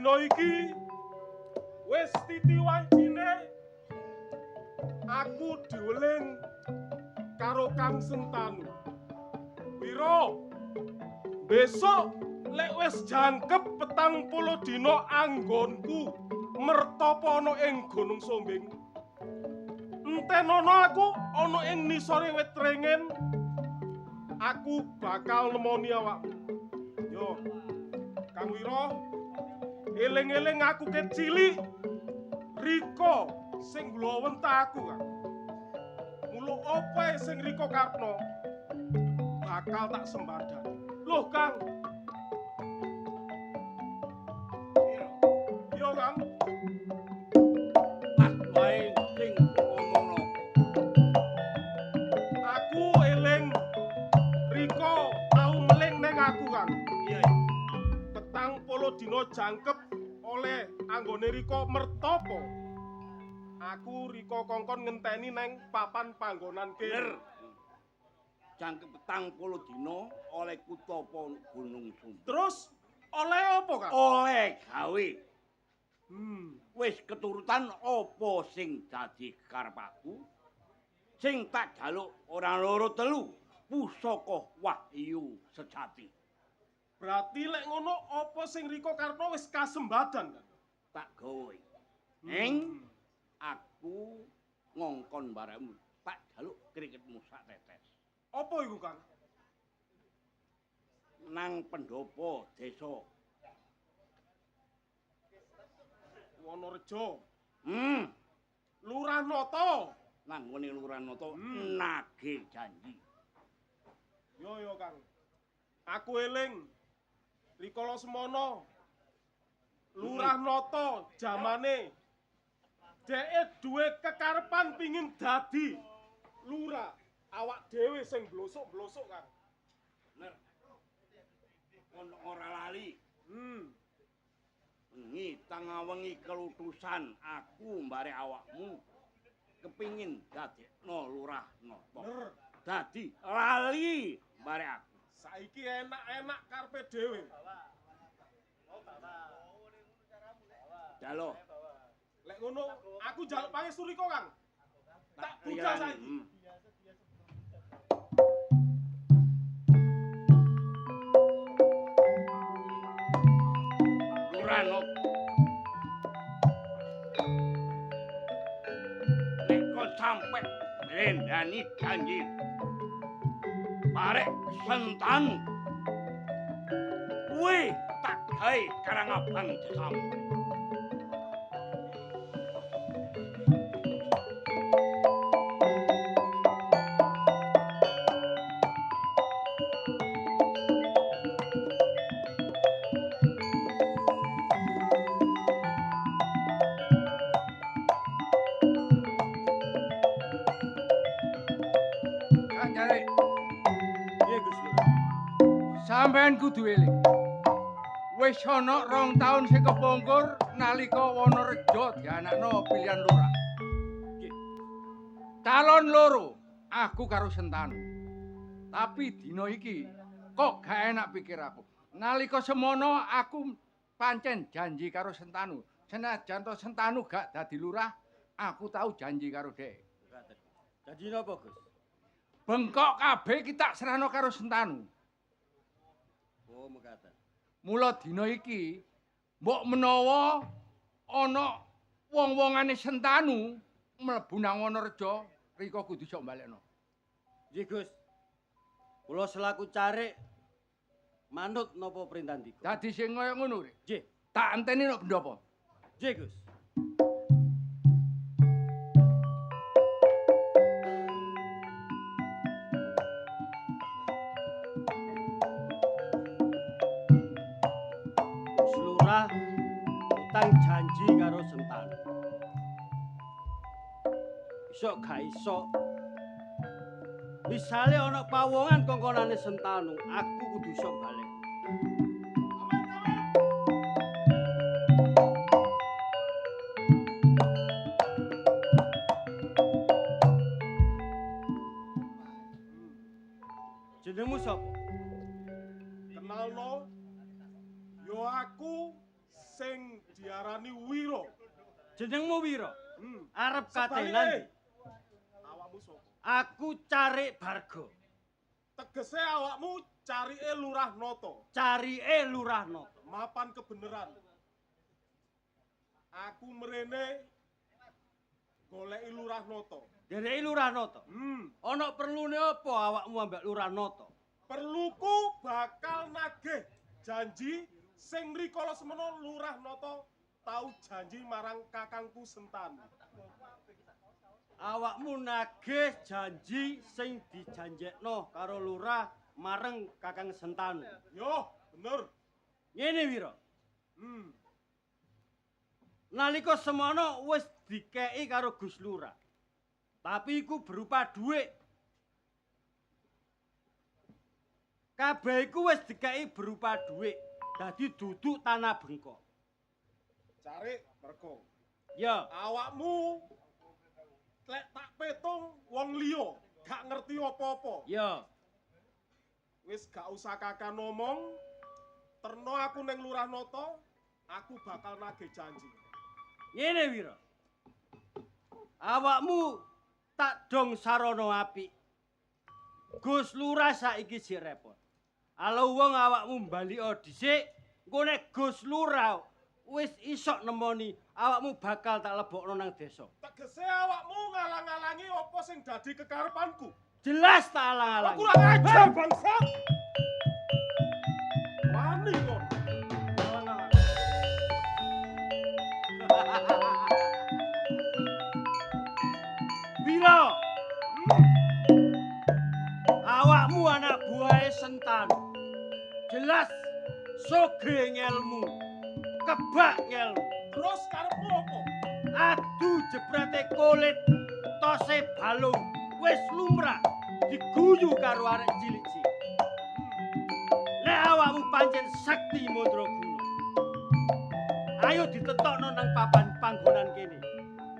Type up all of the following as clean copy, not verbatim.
dina iki wis titiwancine aku diweling karo Kang Sentanu. Wiro, besok lek wis jangkep 40 dina anggonku mertapa ana ing Gunung Sombing. Entenono aku ana ing nisore wit rengen. Aku bakal nemoni awakmu. Yo, Kang Wiro, eling-eling aku kecilik Rika sing glowentah aku, Kang. Mulu opo sing Rika karepno bakal tak sembadan. Loh, Kang. Yo, Kang. Pas wae sing ngomongno. Aku eling Rika tau meling neng aku, Kang. Iya. 40 dina jangkep oleh anggone Rika mertapa. Aku Rika kongkon ngenteni neng papan panggonan Bener. kene. Jangkep 40 dina oleh Kutapa Gunung Sumbing. Terus oleh apa, Kang? Oleh gawe. Wis Wis keturutan apa sing dadi karepku? Sing tak jaluk ora loro telu pusaka wahyu sejati. berarti lek ngono apa sing Rika karepno wis kasembadan, Kang? Tak gawe. Ning aku ngongkon baremu tak jaluk kriketmu sak tetes. Apa iku, Kang? Nang pendopo desa. Wonorejo. Lurah Nata. nang ngene Lurah Nata nagih janji. Yo Kang. Aku eling rikala semana Lurah Nata jamane dhek duwe kekarepan pingin dadi lurah. Awak dhewe sing blosok-blosok, Kang. Bener. Ono ora lali. Wengi tangawengi kelutusan aku mbare awakmu kepingin dadekno Lurah Nata. Bener. Dadi lali mbare aku. Saiki enak-enak karepe dhewe. Jalo. Lek ngono aku njaluk pangestu rika, Kang. Tak budal saiki. Lurah Nata. Nek kok sampe nglendani janji. Barek Sentanu. Kuwi tak gawe Karangabang desamu. Sampeyan kudu eling. Wis ana 2 taun sing kepungkur nalika Wonorejo dianakno pilihan lurah. Calon loro, aku karo Sentanu. Tapi dina iki kok gak enak pikir aku. Nalika semono aku pancen janji karo Sentanu. Senajan to Sentanu gak dadi lurah, aku tau janji karo dhek. Janji napa, Gus? Bengkok kabeh kita serahno karo Sentanu. Oh, mekaten. Mula dina iki mbok menawa ana wong-wongane Sentanu mlebu nang Wonorejo, Rika kudu sok balekno. Nggih, Gus. Kula selaku carik manut napa perintah ndika. Dadi sing kaya ngono, Rik. Nggih. Tak enteni nek pendopo. Nggih, Gus. Lurah utang janji karo Sentanu. Iso gak iso. Misale ana pawongan kongkonane Sentanu, aku kudu iso balik. Jenengmu sapa? Kenalno yo aku sing diarani Wira. Jenengmu Wira? Arep Sebalike, katenan. awakmu sapa? Aku Carik Barga. Tegese awakmu carike Lurah Noto. Carike Lurah Noto. Mapan kebeneran. Aku mrene goleki Lurah Noto. Dereki Lurah Noto. Ana perlune apa awakmu ambek Lurah Noto? Perluku bakal nagih janji sing rikala semana Lurah Noto tau janji marang kakangku Sentanu. Awakmu nagih janji sing dijanjekno karo Lurah marang Kakang Sentanu. Yo, bener. Ngene Wira. Nalika semono wis dikeki karo Gus Lurah. Tapi iku berupa dhuwit. Kabeh iku wis dikeki berupa dhuwit. Dadi dudu tanah bengkok. Carik Barga. Ya, Awakmu lek tak petung wong liya, gak ngerti apa-apa. ya. Wis gak usah kakak ngomong. Terno aku ning Lurah Noto, aku bakal nagih janji. Ngene Wira. Awakmu tak dong sarana apik. Gus Lurah saiki sik repot. Ala wong awakmu mbalika dhisik, engko nek Gus Lurah wis iso nemoni awakmu bakal tak lebokno nang desa. Tegese awakmu ngalang-alangi apa sing dadi kekarepanku. Jelas tak Kok alang-alang. kurang ajar bangsat. Wani kon. Ngalang-alang. Wira. Awakmu anak buahe Sentanu. Jelas soge ngelmu. Kebak ngelmu. Terus karepmu apa? Adu jebrate kulit tose balung wis lumrah diguyu karo arek cilik-cilik. Nek awakmu pancen sakti mandraguna. Ayo ditetokno nang papan panggonan kene.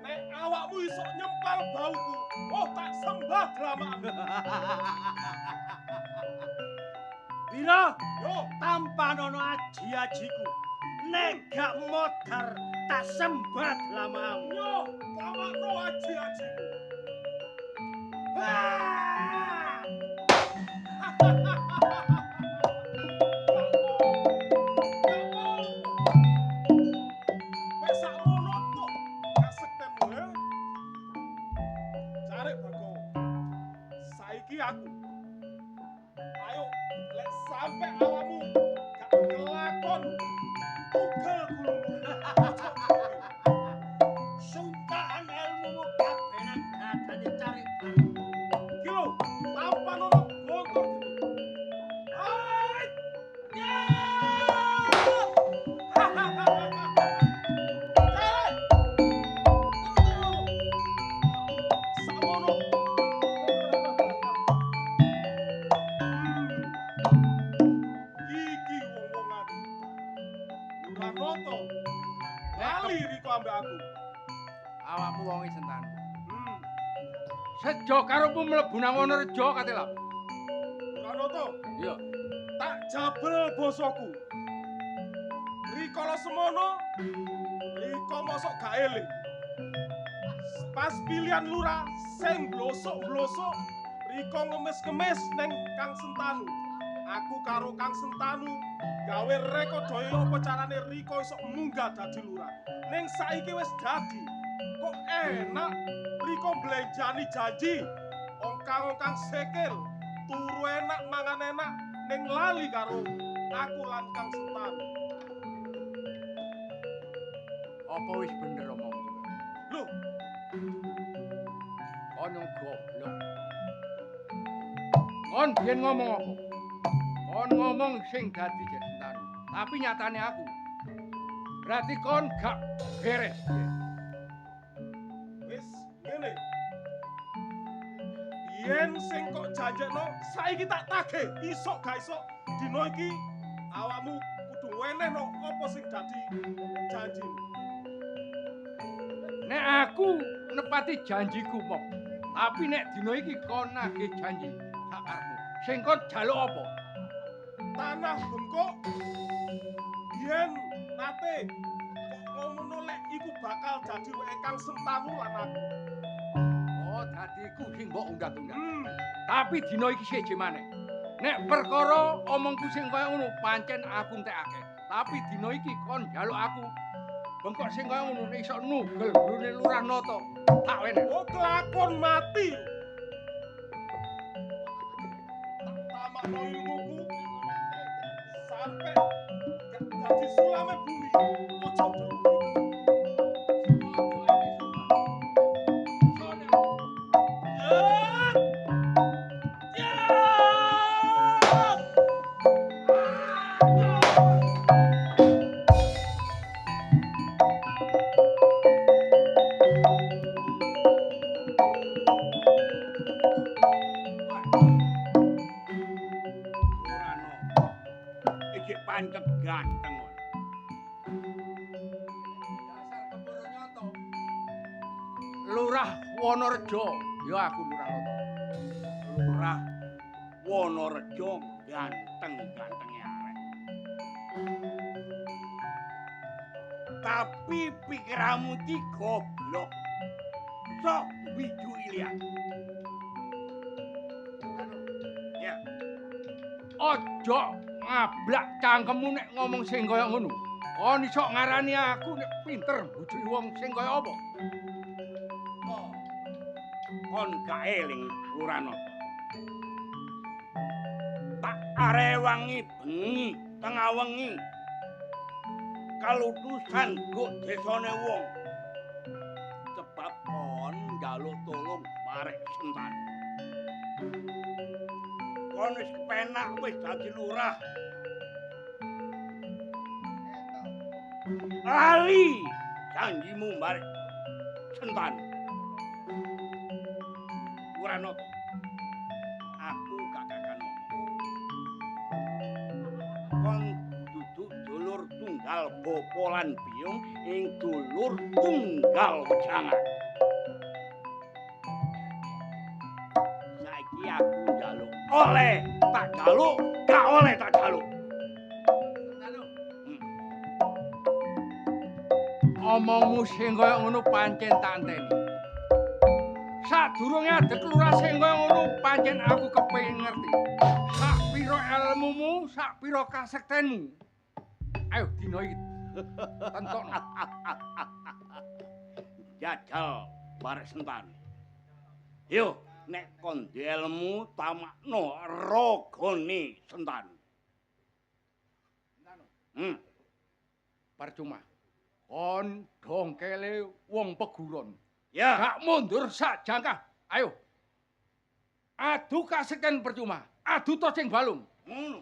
Nek awakmu iso nyempal bauku, oh tak sembah delamaan. Wira, Yo, tampanono aji-ajiku. Nek gak modar tak sembah lamamu. yo, lamakno aji-ajiku. Wah! Wes sakmono tok, gak sektenmu ya. Carik Barga. Saiki aku. Ayo, lek sampe awakmu gak kelakon tugel gulungmu. Sumpaan ilmumu kabeh nang dadane Carik Barga. Iki lho, tampan ono gontor gitu. Hai! Ya! Carik! Samono. Iki wong-wongan. Lurah Noto. Lali riko ambek aku. Awakmu wonge Sentanu. Hmm. Sejo karomu mlebu nang Wonorejo kate lho. Lurah Noto, Iya. tak jabel bosoku. Rikala semono, riko mosok gak eling. Pas pilihan lurah sing blosok-blosok, riko ngemis-ngemis neng Kang Sentanu. Aku karo Kang Sentanu gawe rekodoi apa carane riko iso munggah dadi lurah. Ning saiki wis dadi. Kok enak riko mblenjani janji. Ongkang-ongkang sekil, turu enak mangan enak ning lali karo aku lan Kang Sentanu. Apa wis bener omong? Lho, Kon yang goblok. Kon biyen ngomong apa? Kon ngomong sing dadi Jek Sentanu. Tapi nyatane aku. Berarti kon gak beres. wis ngene. Biyen sing kok janjekno saiki tak tagih. Iso gak iso dina iki awakmu kudu wenehno apa sing dadi janjimu. Nek aku nepati janjiku mok. Tapi nek dina iki kon nagih janji sak karepmu. Sing kon jaluk apa? Tanah bengkok biyen nate bakal dadi weke Kang Sentanu lan aku. Oh, dadi iku sing mbok undang-undang. Tapi dina iki siji maneh. Nek perkara omongku sing kaya ngono pancen aku entekake. Tapi dina iki kon njaluk aku bengkok sing kaya ngono nek iso nugel gurune Lurah Nata. Tak wene. Oh, kelakon mati. Tak tamakno ilmuku sampai dadi sulame bumi. Ojo delok. Lurano. Iki pancet ganteng. Dasar keporo nyoto. Lurah Wonorejo, ya aku Lurah Nata. Lurah Wonorejo ganteng-gantenge arek. Tapi pikiranmu iki goblok. Sok biju ilian. Ya, Ojo ngablak cangkemmu nek ngomong sing kaya ngono. Kon iso ngarani aku nek pinter bujuki wong sing kaya apa? kok kon gak eling Lurano. Tak arewangi bengi tengah wengi. Kalutusan guk desane wong. Sebab kon njaluk tolong marek Sentan. Kon wis kepenak wis dadi lurah. Ali janjimu marek Sentan. Lurano. Aku gak kakan ngomong. Kon duduk dulur tunggal bopolan biung ing dulur tunggal wejangan. Saiki aku njaluk oleh tak jaluk, gak oleh tak jaluk. Omongmu sing kaya ngono pancen tak enteni. Sadurunge adek lurah sing kaya ngono pancen aku kepengin ngerti. Sak pira ilmumu, sak pira kasektenmu. Ayo dina iki tentokno. Jajal barek Sentan. Yo, nek kon duwe ilmu tamakno ragane Sentan. Percuma. Kon dongkele wong peguron. Ya, Gak mundur sak jangkah. Ayo. Adu kasekten percuma. Adu to sing balung. ngono.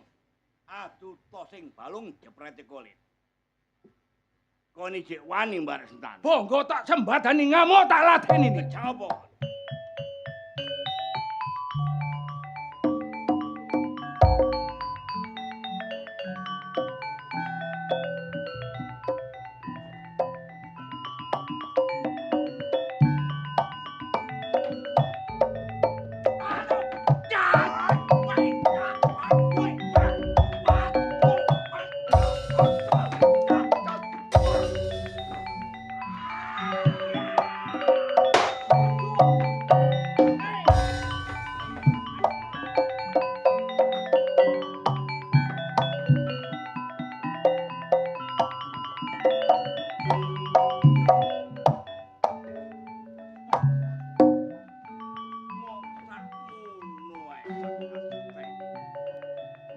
Aduh to sing balung jeprete kulit. Kon iki wani barek Sentan. Bonggo tak sembadani ngamuk tak ladeni iki. Kecapa?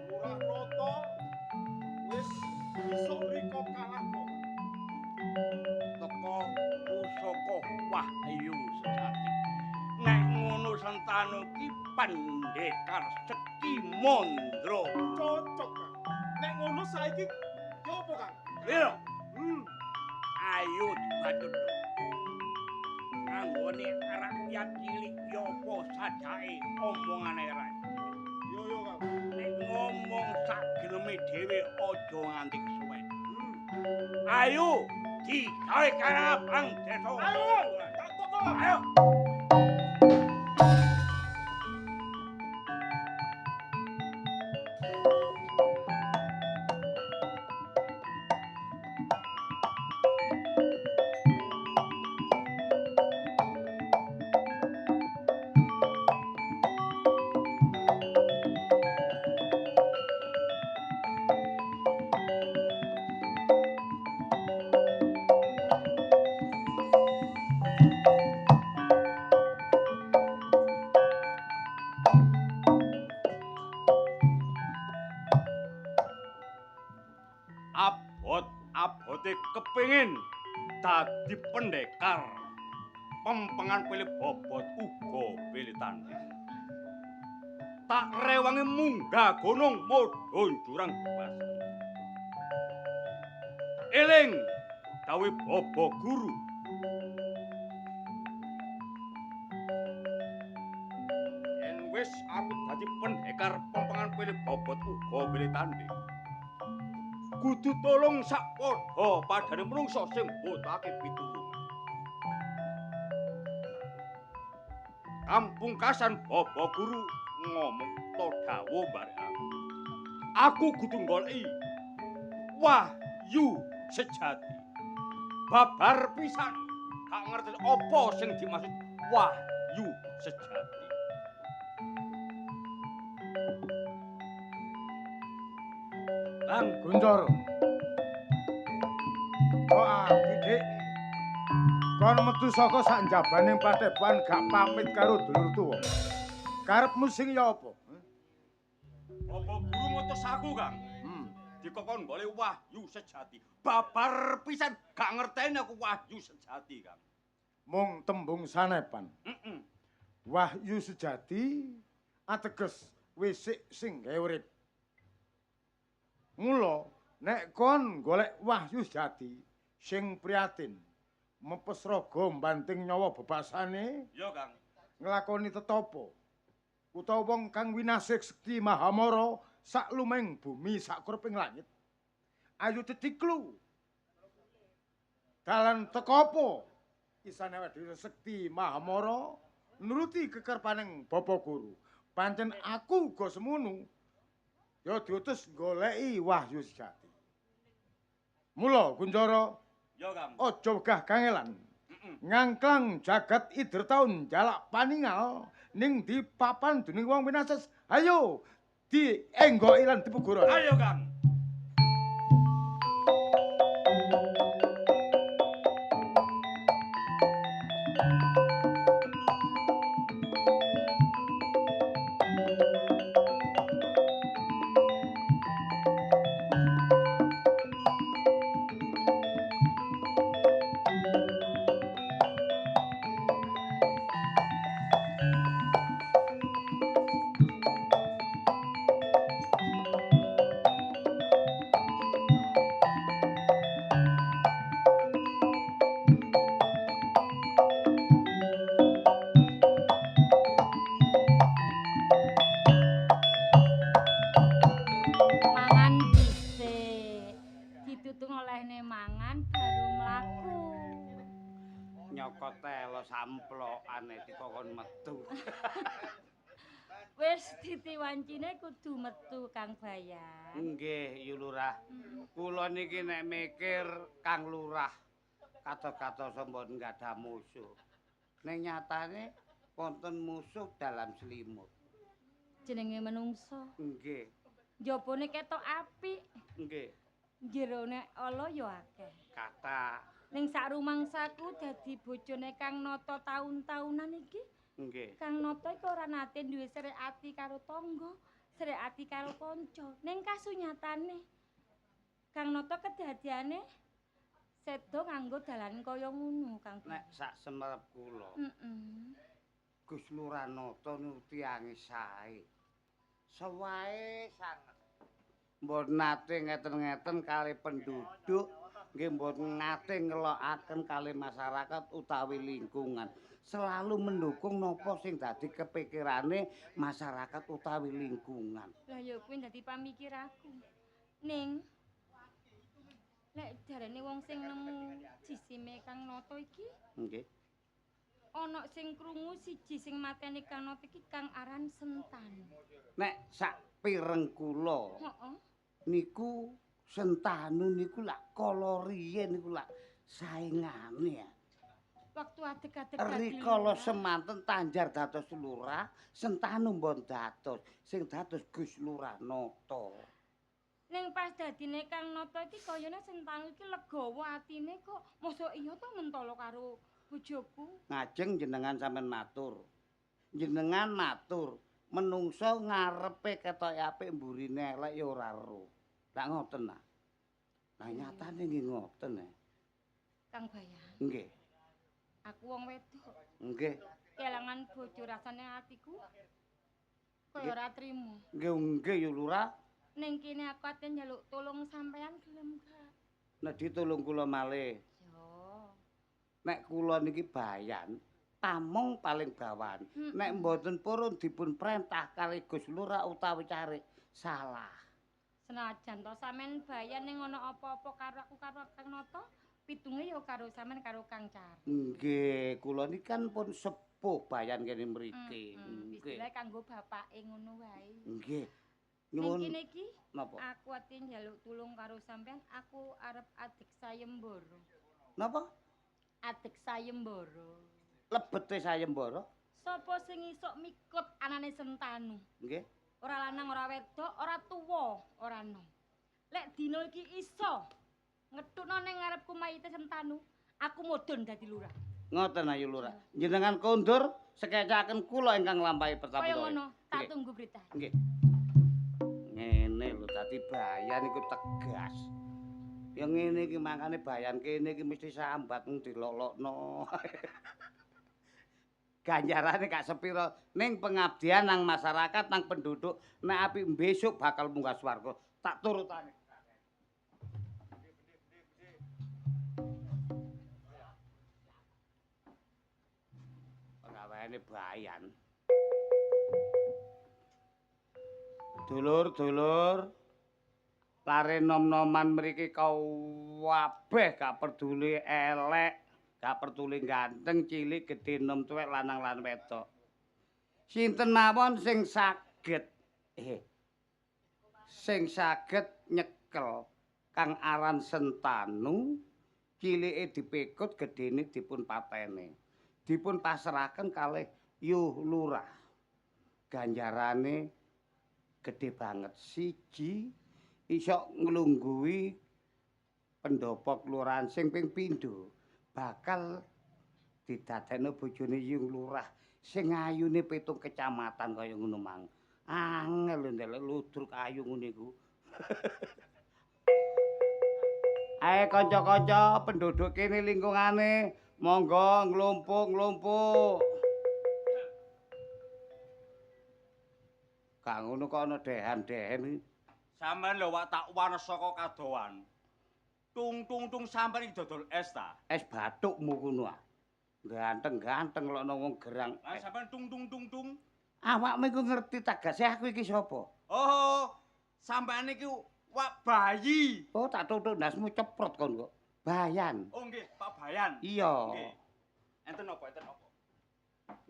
Lurah Nata wis iso rika kalahno. Teko pusaka wahyu sejati. Nek ngono Sentanu ki pendekar Sekti Mandra. Cocok, Kang. Nek ngono saiki yo apa, Kang? Lho, ayo dibatut. Anggone rakyat cilik yo apa sajake omongane rae. Yo yo, Kang. Nek ngomong sak geleme dhewe aja nganti kesuwen. Ayo digawe karabang desa. Ayo, tak toto. Ayo. bobote kepingin dadi pendekar. Pempengan pilih bobot uga pilih tanding. Tak rewangi munggah gunung mudhun jurang bebas. Eling dawuh Bapa Guru. Yen wis aku dadi pendekar pempengan pilih bobot uga pilih tanding. Kudu tolong sak padha padane menungsa sing mbotake pitulungan. Kampungkasan Bapa Guru ngomong to dawuh bareng aku. Aku kudu goleki wahyu sejati. Babar pisan gak ngerti apa sing dimaksud wahyu sejati. Kang Guncoro. Kok apik, Dik? Kon metu saka sak njabaning patepan gak pamit karo dulur tuwa. Karepmu sing ya apa? Bapa Guru ngutus aku, Kang. Dikokon golek wahyu sejati. Babar pisan gak ngerteni aku wahyu sejati, Kang. Mung tembung sanepan. Wahyu sejati ateges wisik sing gawe urip. Mula nek kon golek wahyu sejati sing prihatin mepes raga mbanting nyawa bebasane Iya, Kang. nglakoni tetapa utawa wong kang winasih sekti Mahamara sak lumeng bumi sak kurping langit. Ayo tetiklu. Dalan teka apa? Isane dhewe sekti Mahamara nuruti kekerpaning Bapa Guru. Pancen aku uga semono. Ya diutus goleki wahyu sejati. Mula Kuncoro, Iya, Kang. aja wegah kangelan. Ngangklang jagat ider taun jalak paningal ning dipapan dening wong winases. Ayo dienggoki lan dipuguron. Ayo, Kang. Mangan dhisik. Ditutung olehne mangan baru mlaku. Nyokot telo samplokane dikokon metu. Wis ditiwancine kudu metu Kang Bayan. Nggih, Yu Lurah. Kula niki nek mikir Kang Lurah kados-kados sampun gadah musuh. Ning nyatane wonten musuh dalam selimut. Jenenge menungso. Nggih, Njabane ketok apik, nggih. jerone ala ya akeh. Kata Ning sak rumangsaku dadi bojone Kang Nata taun-taunan iki. nggih. Kang Nata iku ora nate duwe srek ati karo tangga, srek ati karo kanca. Ning kasunyatane Kang Nata kedadiane sedo nganggo dalan kaya ngono, Kang. Nek sak semerep kula, Gus Lurah Nata nuruti angis sae. Sewae sanget. Mbon nate ngeten-ngeten kali penduduk, nggih mbon nate ngelokaken kali masyarakat utawi lingkungan. Selalu mendukung napa sing dadi kepikirane masyarakat utawi lingkungan. Lah ya kuwi dadi pamikir aku. Ning nek jarane wong sing nemu jisime Kang Nata iki Nggih. ana sing krungu siji sing mateni Kang Nata iki Kang aran Sentan. Nek sak pireng kula Heeh. niku Sentanu niku lak kala riyen niku lak saingane ya. Waktu adeg-adeg Rikala semanten Tanjar dados lurah, Sentanu mbon dados sing dados Gus Lurah Nata. ning pas dadine Kang Nata iki kayane Sentanu iki legawa atine kok mosok iya to mentolo karo bojoku. Ngajeng jenengan sampean matur. Jenengan matur, menungso ngarepe ketok apik mburine elek ya ora ero. Lah ngoten nah. Nah nyatane nggih ngoten. Kang Bayan, Nggih. aku wong wedok. Nggih. Kelangan bojo rasane atiku. Kaya ora trimo. Nggih ya Lurah. Ning kene aku ate njaluk tulung sampean gelem gak? Nek ditulung kula malih. Yo. Nek kula niki Bayan pamong paling bawan. Nek mboten purun dipun perintah kali Gus Lurah utawi Carik salah. Senajan to sampean Bayan ning ana apa-apa karo aku karo Kang Nata, pitunge ya karo sampean karo Kang Carik. Nggih, kula niki kan pun sepuh Bayan kene mriki. Istilah kanggo bapake ngono wae. Nggih. Ning Nyuwun kene iki napa? aku ati njaluk tulung karo sampean, aku arep adik sayembara. Napa? Adik sayembara. Lebete sayembara. Sapa sing isok mikut anane Sentanu? Nggih. Ora lanang, ora wedok, ora tuwa, ora enom. Lek dina iki iso ngetukno ning ngarepku mayite Sentanu, aku mudhun dadi lurah. Ngoten ayu Lurah. Jenengan kondur sekecaken kula ingkang nglampahi pertapa. Kaya ngono, tak tunggu berita. Nggih. Ngene lho dadi Bayan iku tegas. Ya ngene iki makane Bayan kene iki mesti sambat dilolokno. Ganjarane gak sepiro ning pengabdian nang masyarakat nang penduduk nek api besok bakal munggah swarga. Tak turutane. Pengawene Bayan. Dulur-dulur, lare nom-noman mriki kabeh gak peduli elek, gak peduli ganteng, cilik, gedhe, enom, tuwek, lanang lan wedok. Sinten mawon sing saged nyekel Kang aran Sentanu, cilike dipikut, gedhene dipun pateni. Dipun pasrahaken kalih Yuh Lurah. Ganjarane gede banget. Siji iso nglungguhi pendopo kelurahan sing ping pindho bakal didadekno bojone Yung Lurah sing ayune 7 kecamatan kaya ngono mang. Angel lho ndelok ludruk ayu ngono iku. Ae kanca-kanca penduduk kene lingkungane monggo nglumpuk-nglumpuk. Gak ngono kok ana dehan-dehen. Sampeyan lho wak tak wanes saka kadowan. Tung sampeyan iki dodol es ta? Es bathukmu kuno ah. Ganteng-ganteng lho wong gerang. Lah sampeyan tung. Awakmu iku ngerti tegese aku iki sapa? Oh, sampeyan iki wak bayi. Oh, tak tutuk ndasmu ceprot kon kok. Bayan. Oh nggih, Pak Bayan. Iya. Nggih. Enten apa?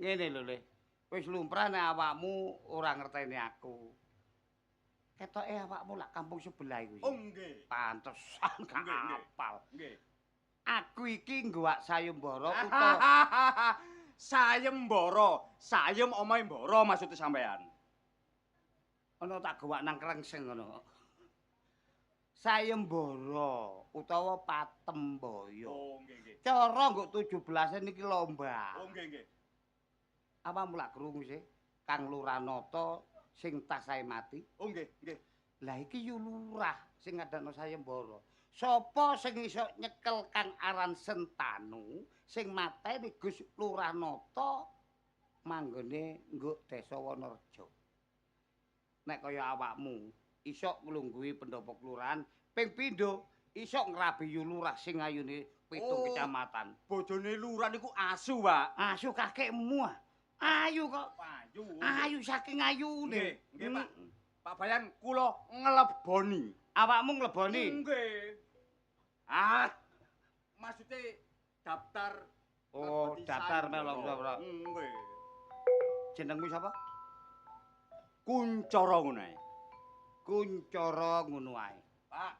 Ngene lho, Le. Wis lumrah nek awakmu ora ngerteni aku. Ketoke awakmu lak kampung sebelah iku. Oh nggih. Pantesan gak Nggih. apal. Nggih. Aku iki ngguwak sayembara utawa Sayem omahe Mbara maksud sampean. ana tak gowak nang krengseng ngono. Sayembara utawa Patembaya. Oh nggih. Cara nggo 17-an iki lomba. Oh nggih. Apa mulak krungu sih? Kang Luranata sing tasahe mati. Oh nggih. Lah iki yu lurah sing ngadakno sayembara. Sapa sing iso nyekel Kang aran Sentanu sing mateni Gus Luranata manggone nggo Desa Wonorejo. Nek kaya awakmu iso nglungguhi pendopo kelurahan ping pindho iso ngrabi yu lurah sing ayune 7 kecamatan. Bojone lurah niku asu, Pak. Asu kakekmu ah. Ayu kok. Ayu. Ayu saking ayune. Nggih, Pak. Pak Bayan kula ngleboni. Awakmu ngleboni? Nggih. Maksudnya daftar Oh, daftar melok sapa? Nggih. Jenengmu sapa? Kuncara ngono ae. Kuncara ngono ae. Pak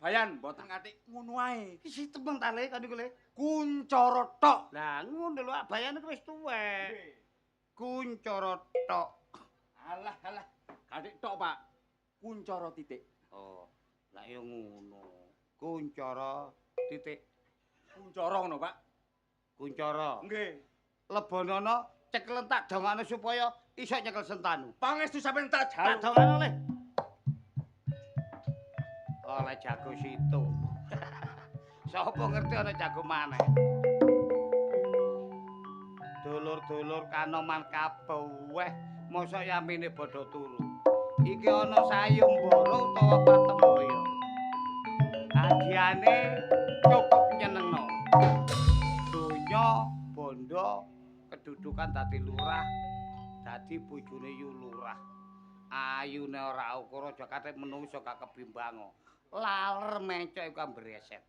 Bayan mboten ngatik ngono ae. Iki temen ta Le kan iku Le. Kuncara tok. Lah ngono lho Bayan iku wis tuwek. Nggih. Kuncara tok. Alah. Gatik tok, Pak. Kuncara titik. Oh, lah ya ngono. Kuncara titik. Kuncara ngono, Pak. Kuncara. Nggih. Lebonono cekelen tak dongane supaya iso nyekel Sentanu. Pangestu sampeyan tak Tak jaluk. dongane Le. oleh jago situ. Sapa ngerti ana jago maneh. Dulur-dulur Kanoman kabeh mosok yamine padha turu. Iki ana sayembara utawa patemboya. Adiane cukup nyenengno. Donya bondo kedudukan dadi lurah, dadi bojone yu lurah. Ayune ora ukura aja kathik menungso gak kebimbango. Laler mencok iku ambreset.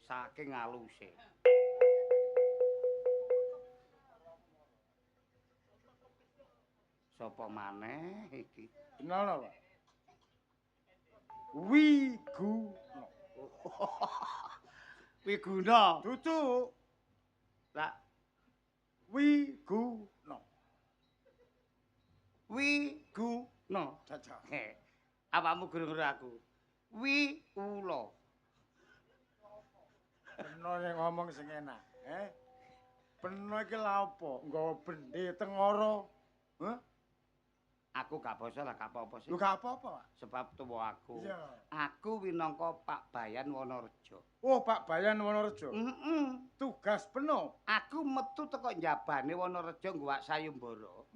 Saking aluse. Sapa maneh iki? Kenal Pak? Wiguna. Wiguna. Dudu Lah Wiguna. Wiguna. Cacak. Awakmu guru aku. Ula. Peno yang ngomong sing enak, Peno iki lha apa? Nggawa bendhe tengara. Hah? Aku gak basa lah gak apa-apa sih. Lu gak apa-apa, Pak. Sebab tuwa aku. Iya. Aku winangka Pak Bayan Wonorejo. Oh, Pak Bayan Wonorejo. Tugas peno. Aku metu teko njabane Wonorejo ngguwak sayembara.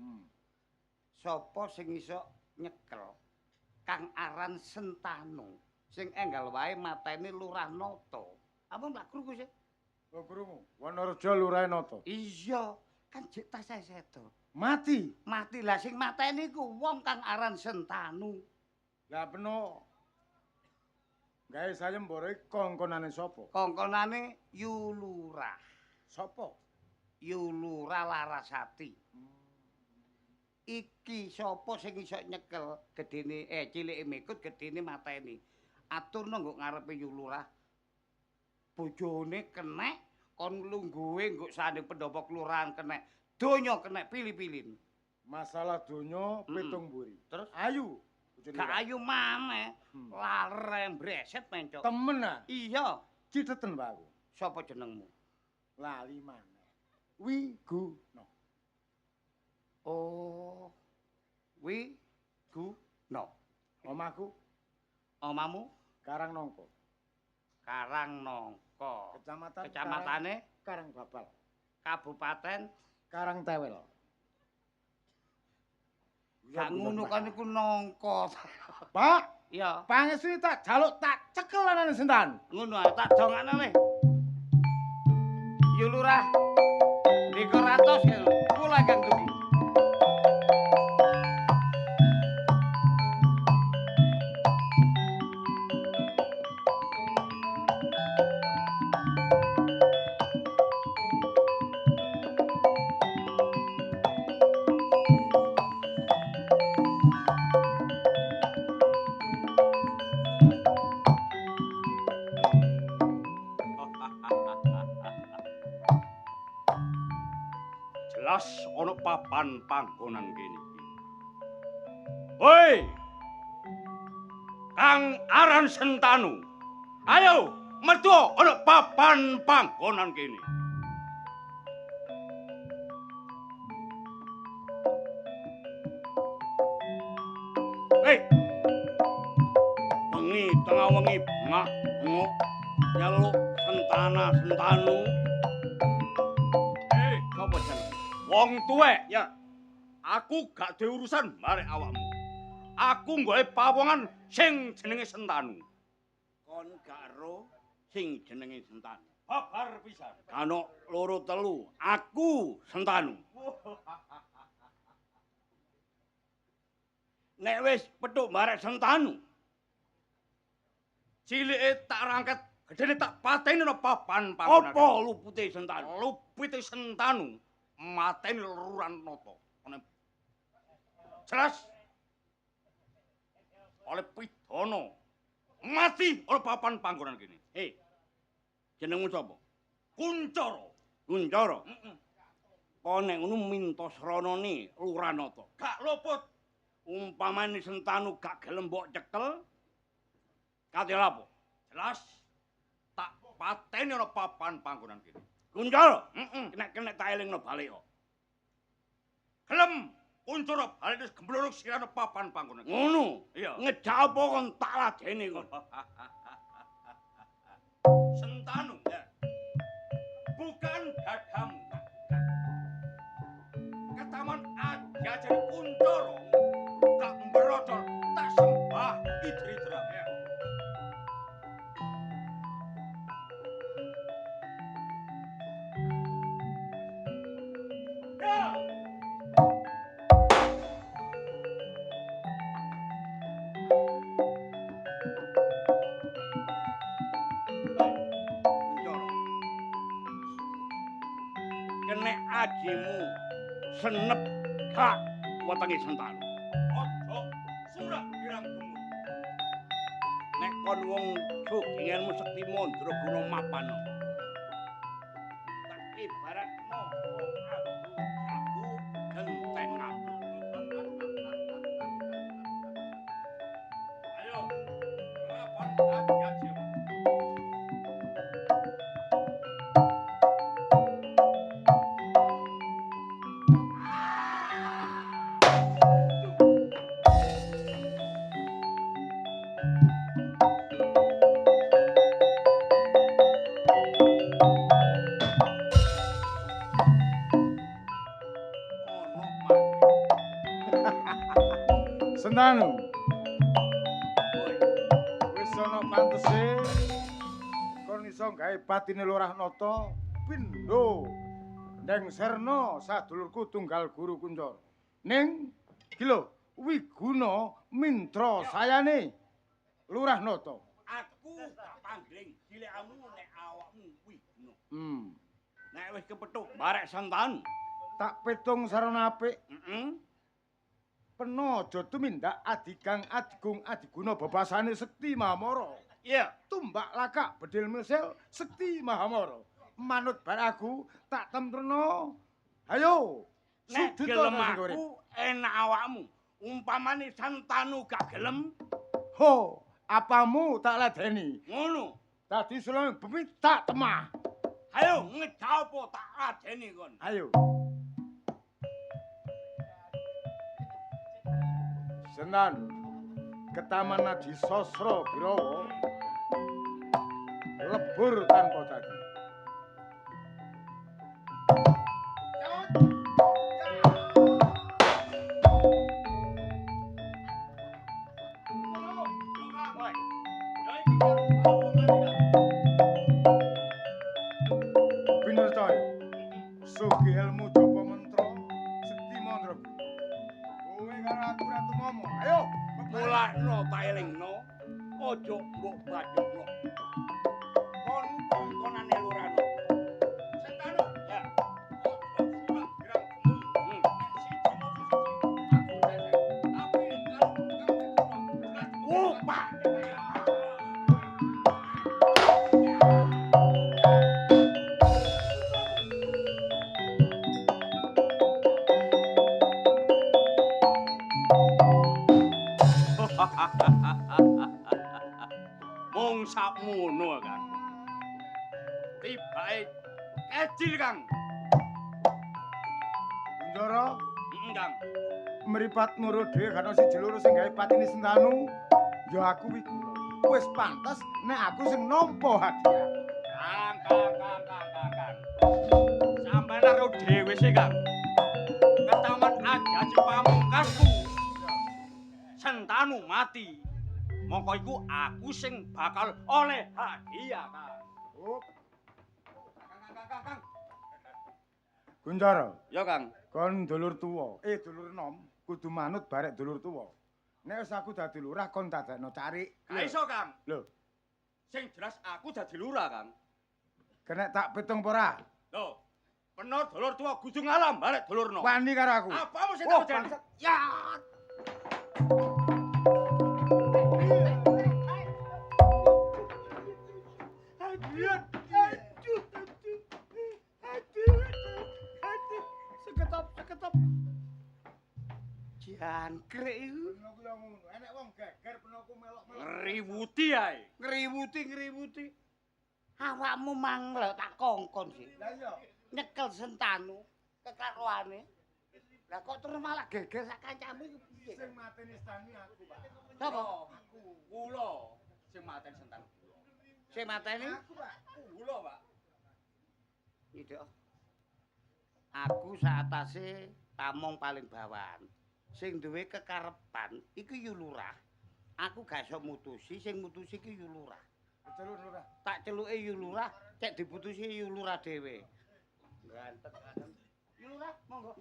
Sapa sing iso nyekel Kang Aran Sentanu sing enggal wae mateni Lurah Noto. Apa mbak krungu sih? Lho krungu. Wonorejo Lurahe Nata. Iya, kan jek tasih sedo. Mati. Mati lah sing mateni ku wong Kang Aran Sentanu. Lah peno gawe sayembara iki kongkonane sapa? Kongkonane Yulurah. Sapa? Yulurah Larasati. Iki sapa sing iso nyekel gedene cilike mikut gedene mateni. Aturna nggo ngarepe Yulurah. Bojone kenek kon lungguhe nggo sanding pendopo kelurahan kenek. Donya kenek pilih-pilih. Masalah donya pitung buri. Terus ayu. Gak ayu maneh. Larem breset mencok. Temen ah. Iya. Citeten Pak aku. Sapa jenengmu? Lali maneh. Wiguna. Oh. Wiguna. Omahku Omamu? Karangnangka. Karangnangka. Kecamatane Karangbabal. Kabupaten Karangtewel. Gak ngono kan iku nangka. Pak, Iya. pangestu tak jaluk tak cekel anane sentan. Ngono ae tak dongakno le. Yo Lurah. Dikoratos ya. Kula Kang Duki. Jelas ana papan panggonan kene iki. Hoi! Kang Aran Sentanu. Ayo, metu ana papan panggonan kene. Hei. Wengi tengah wengi bengak bengok nyeluk Sentanu. Sapa jeneng? Wong tuwek ya. Aku gak duwe urusan marek awakmu. Aku nggawe pawongan sing jenenge Sentanu. Kon gak ro sing jenenge Sentanu. Babar pisan. Kano loro telu, aku Sentanu. Nek wis petuk marek Sentanu. Cilike tak rangket, gedene tak pateni nang papan panggonan. Apa lupute Sentanu? Lupute Sentanu mateni Lurah Nata. Jelas. Oleh pidana mati oleh papan panggonan kene. Hei. Jenengmu sapa? Kuncoro. Kuncoro. Kok nek ngono mintos ranane Lurah Nata. Gak luput. Umpamane Sentanu gak gelem mbok cekel. Kate lapo? Jelas tak pateni ana papan panggonan kene. Kuncoro. Nek tak elingno balik kok. Gelem Kuncoro bali wis gemblorok sirane papan panggonan. Ngono. Iya. Ngejak apa kon tak ladeni kon. Sentanu ya. Bukan dadamu. Ketaman aja jadi Kuncoro. Tak berodol, tak sembah idri-idram ya. Kuncoro. Kenek ajimu senep gak wetenge Sentanu. Ojo surak girang gemuk. Nek kon wong joginganmu sekti mondro guna mapano. Tak ibaratno wong abu jago genteng abu. Ayo, rapan aja sih. Ono maneh. Sentanu, Kowe wis ana pantese kon iso gawe batine Lurah Nata pindho ndeng serna sadulurku tunggal guru Kuncoro. Ning iki lho Wiguna Mintra sayane Lurah Nata. aku tak panggling dilekamu nek awakmu Wiguna. Nek wis kepethuk barek Sentanu. Tak petung sarana apik. Heeh. Pena aja tumindak Adigang Adigung Adiguna bebasane Sekti Mahamara. Iya. Tumbak lakak bedil misil Sekti Mahamara. Manut baraku tak temtrena. Ayo. Nek sudut gelem ana sing urip. aku enak awakmu. Umpamane Sentanu gak gelem, Ho, apamu tak ladeni. ngono. Dadi sulung bumi tak temah. Ayo ngejak apa tak ladeni kon. Ayo. Senan Ketaman Nadi Sosro Birawa lebur tanpa dadi. Pinurcaya sugih ilmu japa mantra Sekti Mandra. Kowe karo aku Ratu Momo. Ayo, Mulakno tak elingno, aja mbok badhekno. Kon kongkonane lurano. Sentanu Ya. ojo surak girang gemuk. Nek siji mau siji. Aku sesek. Tapi kalau Upak. Mung sakmono, Kang. Tibake kecil, Kang. Kuncoro, Kang. mripat muru dhewe kan siji loro sing gawe patine Sentanu. Ya aku Wiguna. Wis pantes nek aku sing nampa hadiah. Kang. Sampeyan karo dhewe sih, Kang. Ketaman aja si pamungkasku. Sentanu mati. Mongko iku aku sing bakal oleh hadiah, Kang. Oh, Kang. Kuncoro, Ya, Kang. kon dulur tuwa, dulur enom, kudu manut barek dulur tuwa. Nek wis aku dadi lurah kon dadekno carik. Gak iso, Kang. Lho, Sing jelas aku dadi lurah, Kang. kena tak pitung apa ora? Lho, penor dulur tua kudu ngalam barek dulurno. Wani karo aku. Apa mesti Oh, tak jane? bangsat. Ya. Seketop. Jangkrik iku Penoku yo ngono. Enek wong geger penoku melok-melok. ngriwuti ae. Ngriwuti. Awakmu mangkel tak kongkon sih. Lah iya. Nyekel Sentanu kekaroane. Lah kok terus malah geger sak kancamu iki piye? Sing mateni Stani aku, Pak. Sapa? Kula sing mateni Sentanu. Sing mateni? Aku, Pak. Kula, Pak. Tidak. Aku saatase tamong paling bawan. Sing duwe kekarepan iku yu lurah. Aku gak iso mutusi, sing mutusi iki yu lurah. Celuk lurah. Tak celuke yu lurah, cek diputusi yu lurah dhewe. Ganteng. Yu lurah, monggo.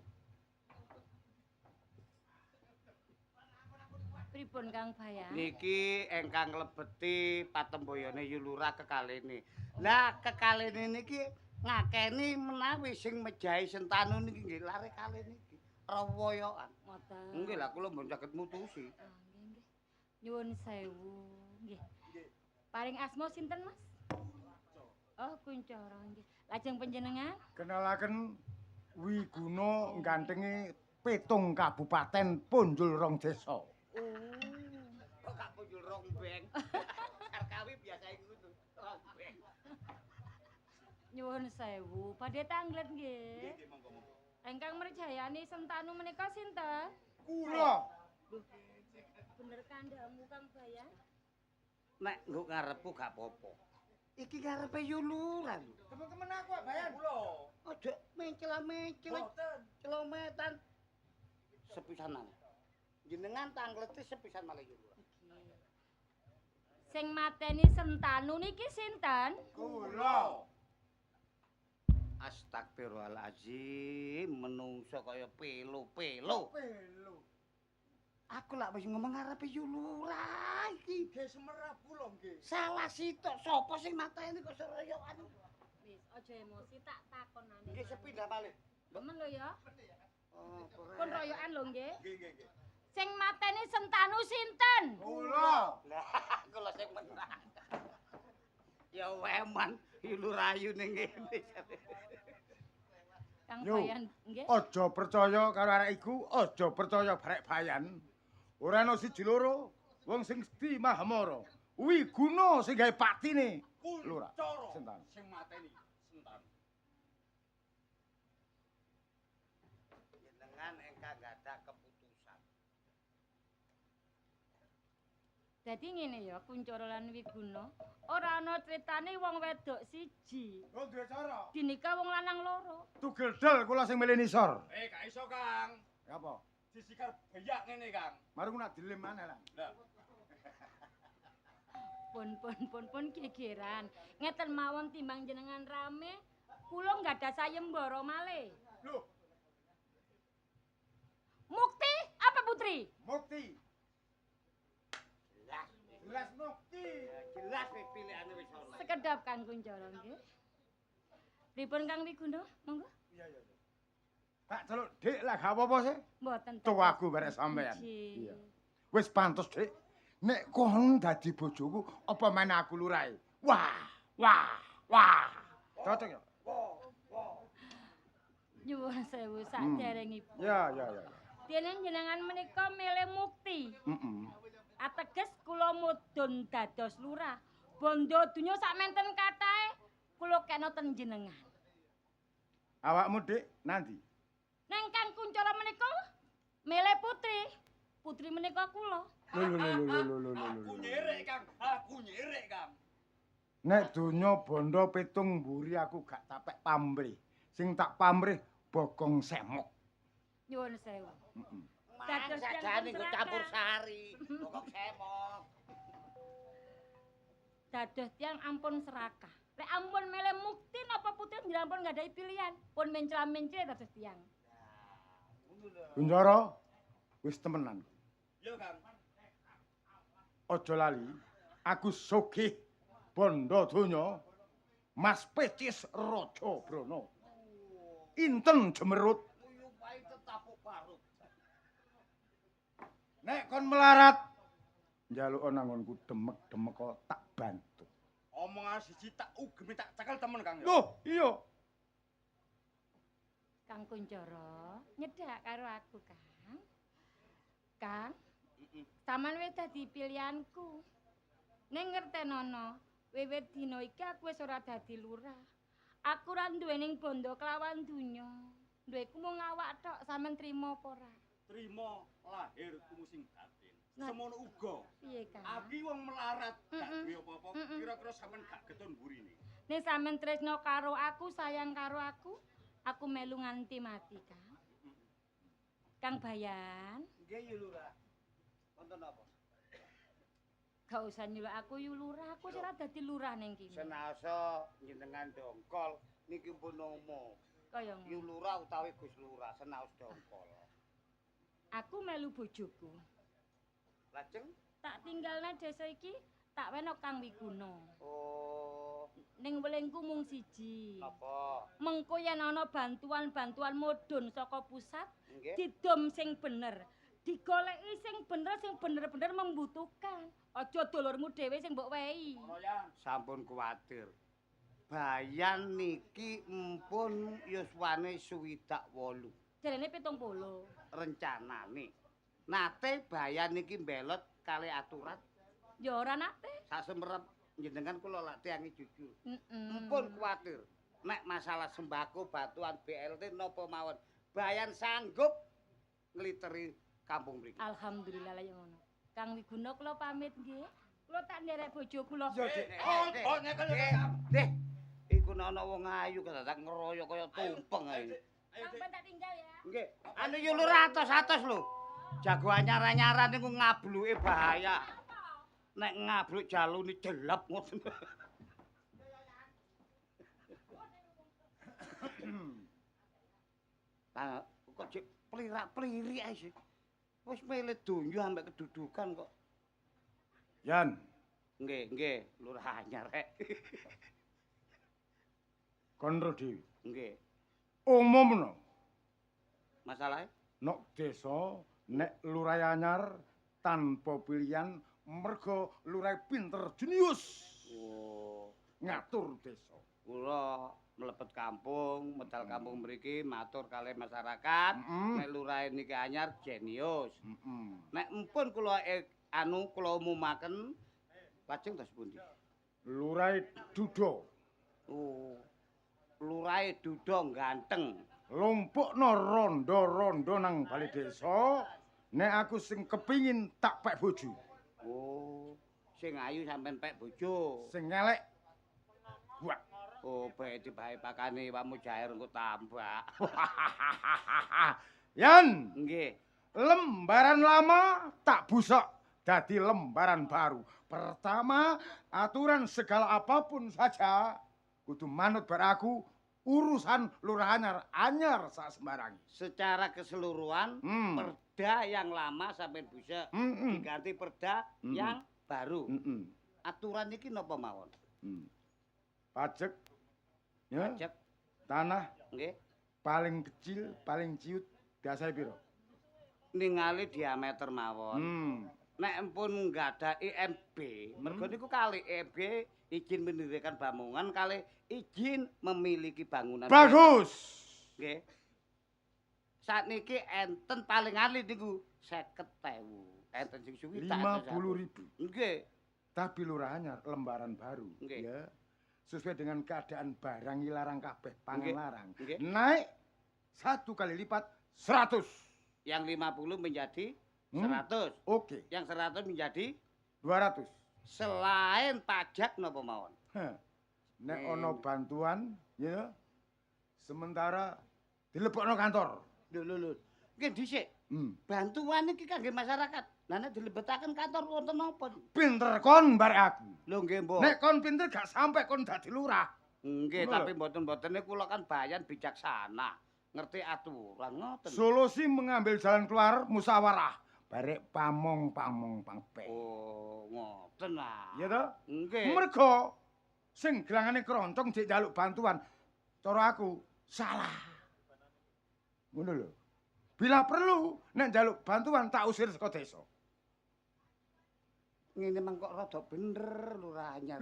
Pripun Kang Bayan? Niki engkang nglebeti patemboyane yu lurah kekalene. Lah kekalene niki ngakeni menawi sing mejahi Sentanu niki nggih lare kalene iki. Rawoyokan. Ngoten. Nggih lah kula mboten saged mutusi. Ah, nggih. Nyuwun sewu. Nggih. Paring asma sinten, Mas? Oh, Kuncoro nggih. Lajeng panjenengan? Kenalaken Wiguna nggantengi 7 kabupaten punjul 2 desa. Oh. Kok gak punjul rombeng. Sarkawi biasa ngono. Rombeng. Nyuwun sewu. Badhe tanglet nggih. Engkang merjayani Sentanu menika sinten? Kula. Duh. Bener kandhamu Kang Bayan? Nek nggo ngarepku gak apa-apa. Iki ngarepe yu lurah. Temen-temen aku, Pak Bayan. Aja mencela-mencel. Celometan. Sepisanan. Jenengan tangleti sepisan malah yu lurah. Sing mateni Sentanu niki sinten? Kula. Astagfirullahaladzim, menungso kaya pelo-pelo. Aku lak wis ngomong ngarepe yu lurah iki. Nggih semerap kula nggih. Salah sitok sapa sing mateni kok seroyokan. Wis aja emosi tak takonane. Nggih sepindah malih. Temen lho ya. Oh, Pun royokan lho nggih. Nggih. Sing mateni Sentanu sinten? Kula. Lah, kula sing menang. Ya weman ilu rayu ning ngene. Kang Yo. Bayan nggih. Aja percaya karo arek iku, aja percaya barek Bayan. Ora ana siji loro, wong sing Gusti Mahamara. Wiguna sing gawe patine. Lurah. Kuncoro Sentanu. sing mateni Sentanu. Jenengan engkang gadah keputusan. Dadi ngene ya, Kuncoro lan Wiguna, ora ana critane wong wedok siji. Oh, duwe cara. Dinikah wong lanang loro. Tugel del kula sing milih nisor. Gak iso, Kang. Apa? Disikar beyak ngene, Kang. Mari ku nak dilem maneh lah. Lah, Pun gegeran. Ngeten mawon timbang jenengan rame, kula nggada sayembara malih. Loh, Mukti apa Putri? Mukti. Jelas. Jelas Mukti. Ya, jelas wis pilihane wis ana. Sekedap Kang Kuncoro nggih. Pripun Kang Wiguna? Monggo. Iya. Tak celuk Dik lah gak apa-apa sih. Mboten. Tuh aku barek sampean. Iji. Iya. Wis pantes, Dik. Nek kon dadi bojoku, apa meneh aku lurahe? Wah. Cocok ya? Nyuwun sewu saderengipun. Ya. Dene jenengan menika milih Mukti. Heeh. Ateges kula mudhun dados lurah. Bondo donya sakmenten kathahe kula kena ten jenengan. Awakmu, Dik, nanti? Neng Kang Kuncoro menika milih Putri. Putri menika kula. Lho. aku nyerek, Kang. Aku nyerek, Kang. Nek donya bondo pitung mburi aku gak tapek pamrih. Sing tak pamrih bokong semok. Nyuwun sewu. Heeh. Dados Sakjane tiyang nggo serakah. campur sari. Pokok semok. Dados tiyang ampun serakah. Lek ampun milih Mukti napa Putri njenengan ampun nggadahi pilihan. Pun mencela-mencela dados tiyang. Kuncoro wis temenan. Yo, Kang. Aja lali, aku sugih bondo donya Mas Pecis Raja Brana. Inten jemerut. Uyupai tetapuk barut. Nek kon melarat njaluk nangonku demek-demek kok tak bantu. Omongan siji tak ugemi tak cekel temen, Kang. Loh, iya. Kang Kuncoro, nyedak karo aku, Kang. Kang, sampean wis dadi pilihanku. Ning ngertenono, wiwit dina iki aku wis ora dadi lurah. Aku ora duwening bondo kelawan donya. Duweku mung awak tok, sampean trima apa ora? Trima lahirku sing batin. Nah. Semono uga. Piye, Kang? Abi wong melarat gak Mm-mm. duwe apa-apa, Mm-mm. kira-kira sampean gak getun burine. Nek sampean tresno karo aku, sayang karo aku melu nganti mati, Kang. Kang Bayan, Nggih yu Lurah. Wonten apa? gak usah nyeluk aku yu lurah, aku ora dadi lurah ning kene. Senasa jenengan dongkol niki pun nomo. Kaya Yu ngono. Lurah utawi Gus Lurah senaos dongkol. Aku melu bojoku. Lajeng Tak tinggalne desa iki, tak weno Kang Wiguna. oh Ning welingku mung siji. napa? Mengko yen ana bantuan-bantuan mudhun saka pusat, Nggih. didom sing bener. Digoleki sing bener-bener membutuhkan. Aja dulurmu dhewe sing mbok wehi. Sampun kuwatir. Bayan niki empun yuswane 68. Jarene 70. Rencanane. Nate bayan niki mbelot kali aturan Ya ora nate. sak semerep jenengan kula lak tiangi jujur. Heeh. Empun kuwatir. Nek masalah sembako bantuan BLT napa mawon. Bayan sanggup ngliteri kampung mriki. Alhamdulillah lah ya ngono. Kang Wiguna kula pamit nggih. Kula tak nderek bojo kula. Deh, iku ana wong ayu kedadak ngeroyo kaya tumpeng ae. Sampeyan tak tinggal ya. Nggih, anu yo lur atos-atos lho. Jago anyar-anyaran niku ngabluke bahaya. Nek ngabluk jalune jelep ngoten. Ah, kok cek plirak-plirik ae sih. Wis mele donya ambek kedudukan kok. Yan, Nggih, lurah anyar rek. kon ro dhewe. Nggih. Umumno Masalahe? nok desa nek lurah anyar tanpa pilihan mergo lurah pinter jenius Oh, ngatur desa. kula mlebet kampung, medal kampung mriki matur kalih masyarakat. Nek lurah niki anyar jenius. Nek empun kula kula umumaken lajeng dos pundi? Lurah dudo Oh. Lurahe dudong ganteng. lompokno rondo-rondo nang bali desa nek aku sing kepingin tak pek bojo. Oh, sing ayu sampean pek bojo. Sing elek buak. Oh, bae dibae pakane wamu jair engko tambah. Yan, Nggih. lembaran lama tak busok jadi lembaran baru. Pertama, aturan segala apapun saja kudu manut bar aku urusan lurah anyar sak sembarangi. Secara keseluruhan perda yang lama sampai bisa diganti perda yang baru. Aturan iki napa mawon? Pajak, ya, Pajak tanah nggih paling kecil, paling ciut biasa piro? ningali diameter mawon. Nek empun nggada IMB, mergo niku kali IMB izin mendirikan bangunan kali izin memiliki bangunan. Bagus. Nggih. Sakniki enten paling alit niku 50.000. Enten sing suwi tak 50.000. Nggih. Tapi lurah anyar lembaran baru, Nggih. ya. Sesuai dengan keadaan barang ilarang kabeh, pangan Nggih. larang. Nggih. Naik 1 kali lipat 100. Yang 50 menjadi 100. Oke, Yang 100 menjadi 200. selain pajak napa mawon? Nek ono bantuan, ya. Sementara dilebokno kantor. Lho. Nggih dhisik. Bantuan iki kangge masyarakat. Lah nek dilebetaken kantor wonten napa? Pinter kon barek aku. Lho nggih, Mbok. Nek kon pinter gak sampai kon dadi lurah. Nggih, Ngono tapi mboten-mboten kula kan bayan bijaksana. Ngerti aturan ngoten. Solusi mengambil jalan keluar musyawarah. Barek pamong pangpe. Oh, ngoten lah. Iya toh? Nggih. Mergo sing gelangane keroncong dik njaluk bantuan. Cara aku salah. Ngono lho. Bila perlu nek njaluk bantuan tak usir saka desa. Ngene mangkok rada bener lurahnya.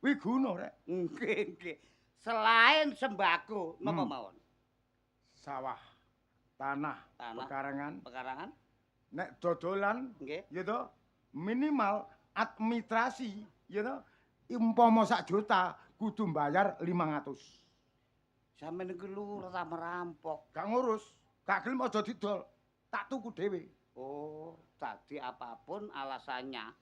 Wiguna rek. Nggih. Selain sembako napa mawon? Sawah, tanah, pekarangan. Pekarangan? Nek dodolan, Nggih. ya toh, minimal administrasi, ya toh, umpama 1 juta kudu bayar 500. Sampeyan iku lurah ta merampok. Gak ngurus, gak gelem aja didol. Tak tuku dhewe. Oh, tadi apapun alasannya.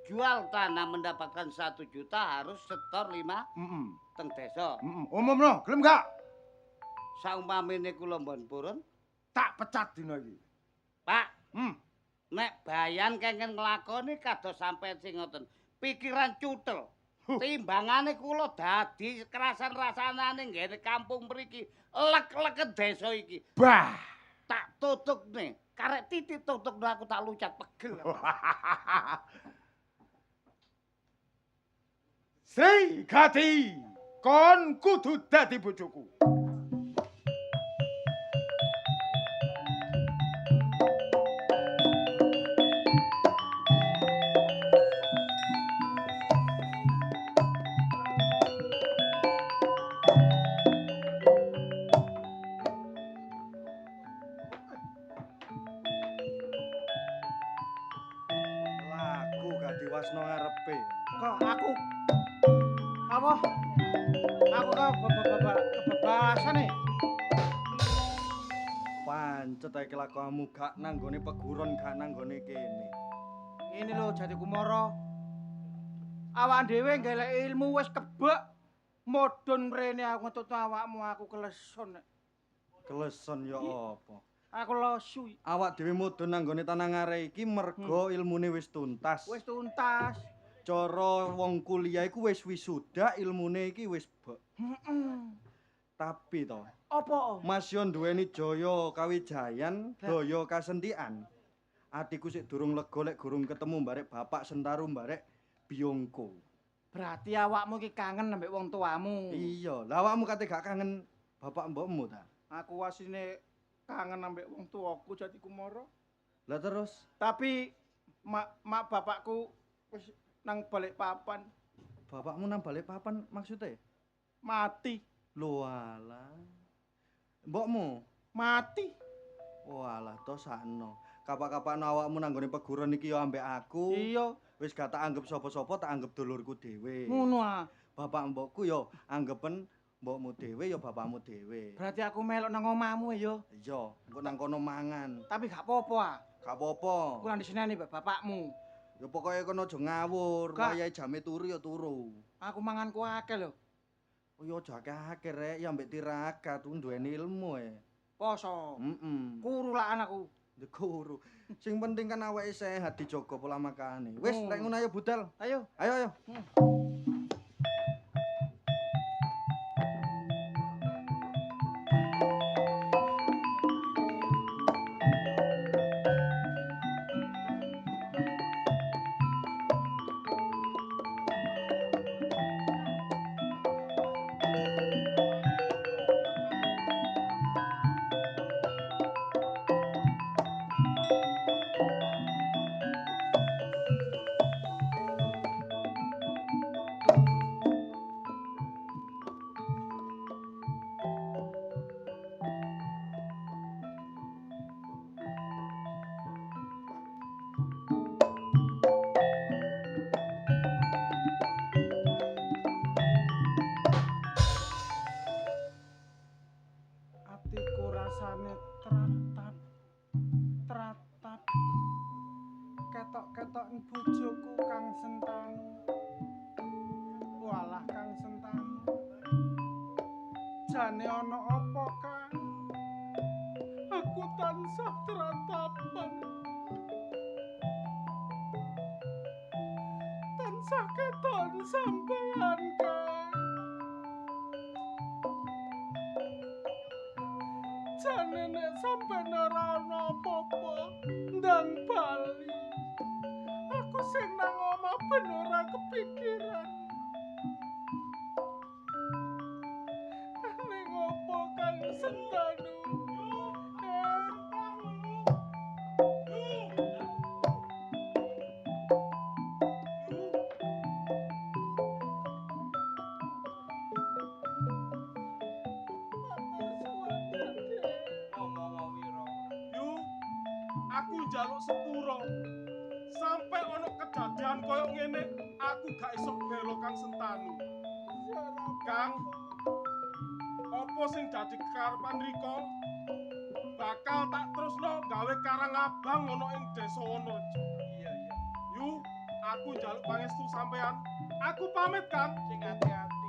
Jual tanah mendapatkan 1 juta harus setor 5 teng desa. Umumno, gelem gak? Saumpamine kula mbon purun, Tak pecat dina iki. Pak. Nek bayan kengken nglakoni kados sampeyan sing ngoten, pikiran cutel. Timbangane kula dadi kerasan rasanane nggene kampung mriki, lek-leken desa iki. Bah. Tak tutukne, karek titik tutukno aku tak lucat pegel. Sri Gati, kon kudu dadi bojoku. Laku gak diwasno ngarepe. Kok aku apa? Aku kebebasan nih. Pancet ae kelakuanmu gak nanggone peguron gak nanggone kene. Ini lho Jati Kumara. Awak dhewe golek ilmu wis kebek. Modon mrene aku ngetutno awakmu aku keleson. Keleson ya apa? Aku lesu. Awak dhewe mudhun nanggone tanah ngare iki mergo ilmune wis tuntas. Wis tuntas. Cara wong kuliah iku wis wisuda, ilmune iki wis bek. Tapi to, Apa? Mas yo duweni Jaya Kawijayan, daya kasentikan. Adikku sik durung lega lek gurung ketemu barek bapak Sentaru barek Biyongko. Berarti awakmu iki kangen ambek wong tuamu. Iya, lah awakmu kate gak kangen bapak mbokmu ta? Aku wasine kangen ambek wong tuaku Jati Kumara. Lah terus Tapi mak bapakku wis nang balik papan bapakmu nang balik papan maksudnya? mati. Lho alah. Mbokmu? Mati. Walah to sakno. Kapak-kapakno awakmu nanggone peguron iki ya ambek aku. Iya, Wis gak tak anggap sapa-sapa, tak anggap dulurku dhewe. ngono ah. Bapak mbokku ya anggepen mbokmu dhewe ya bapakmu dhewe. Berarti aku melok nang omahmu ya. Iya, engko nang kono mangan. Tapi gak apa-apa ah. Gak apa-apa. Aku nang diseneni mbek bapakmu. Ya pokoke kono aja ngawur, Gak. wayahe jame turu ya turu. Aku manganku akeh lho. Oh ya aja akeh-akeh rek, ya ambek tirakat duweni ilmu Poso. Kuru lah anakku. Guru. Sing penting kan awake sehat dijaga pola makane. Wis, Oh. lek ngono ayo budal. Ayo. Ayo. Atiku rasane tratap. Ketok-ketok bojoku Kang Sentanu. Walah Kang Sentanu. Jane ana apa, Kang? Aku tansah tratapan. Tansah keton sampeyan, Kang. Jane nek sampeyan ora ana apa-apa ndang bali. Aku sing nang omah ben ora kepikiran. Ning opo Kang Sentanu? Yu, aku njaluk sepuro. Sampai ono kejadian koyo ngene, aku gak iso belo Kang Sentanu. Kang, apa sing dadi kekarepan Rika bakal tak terusno gawe Karang Abang ana ing Desa Wonorejo. Iya. Yu, aku njaluk pangestu sampean. Aku pamit, Kang. Sing hati-hati.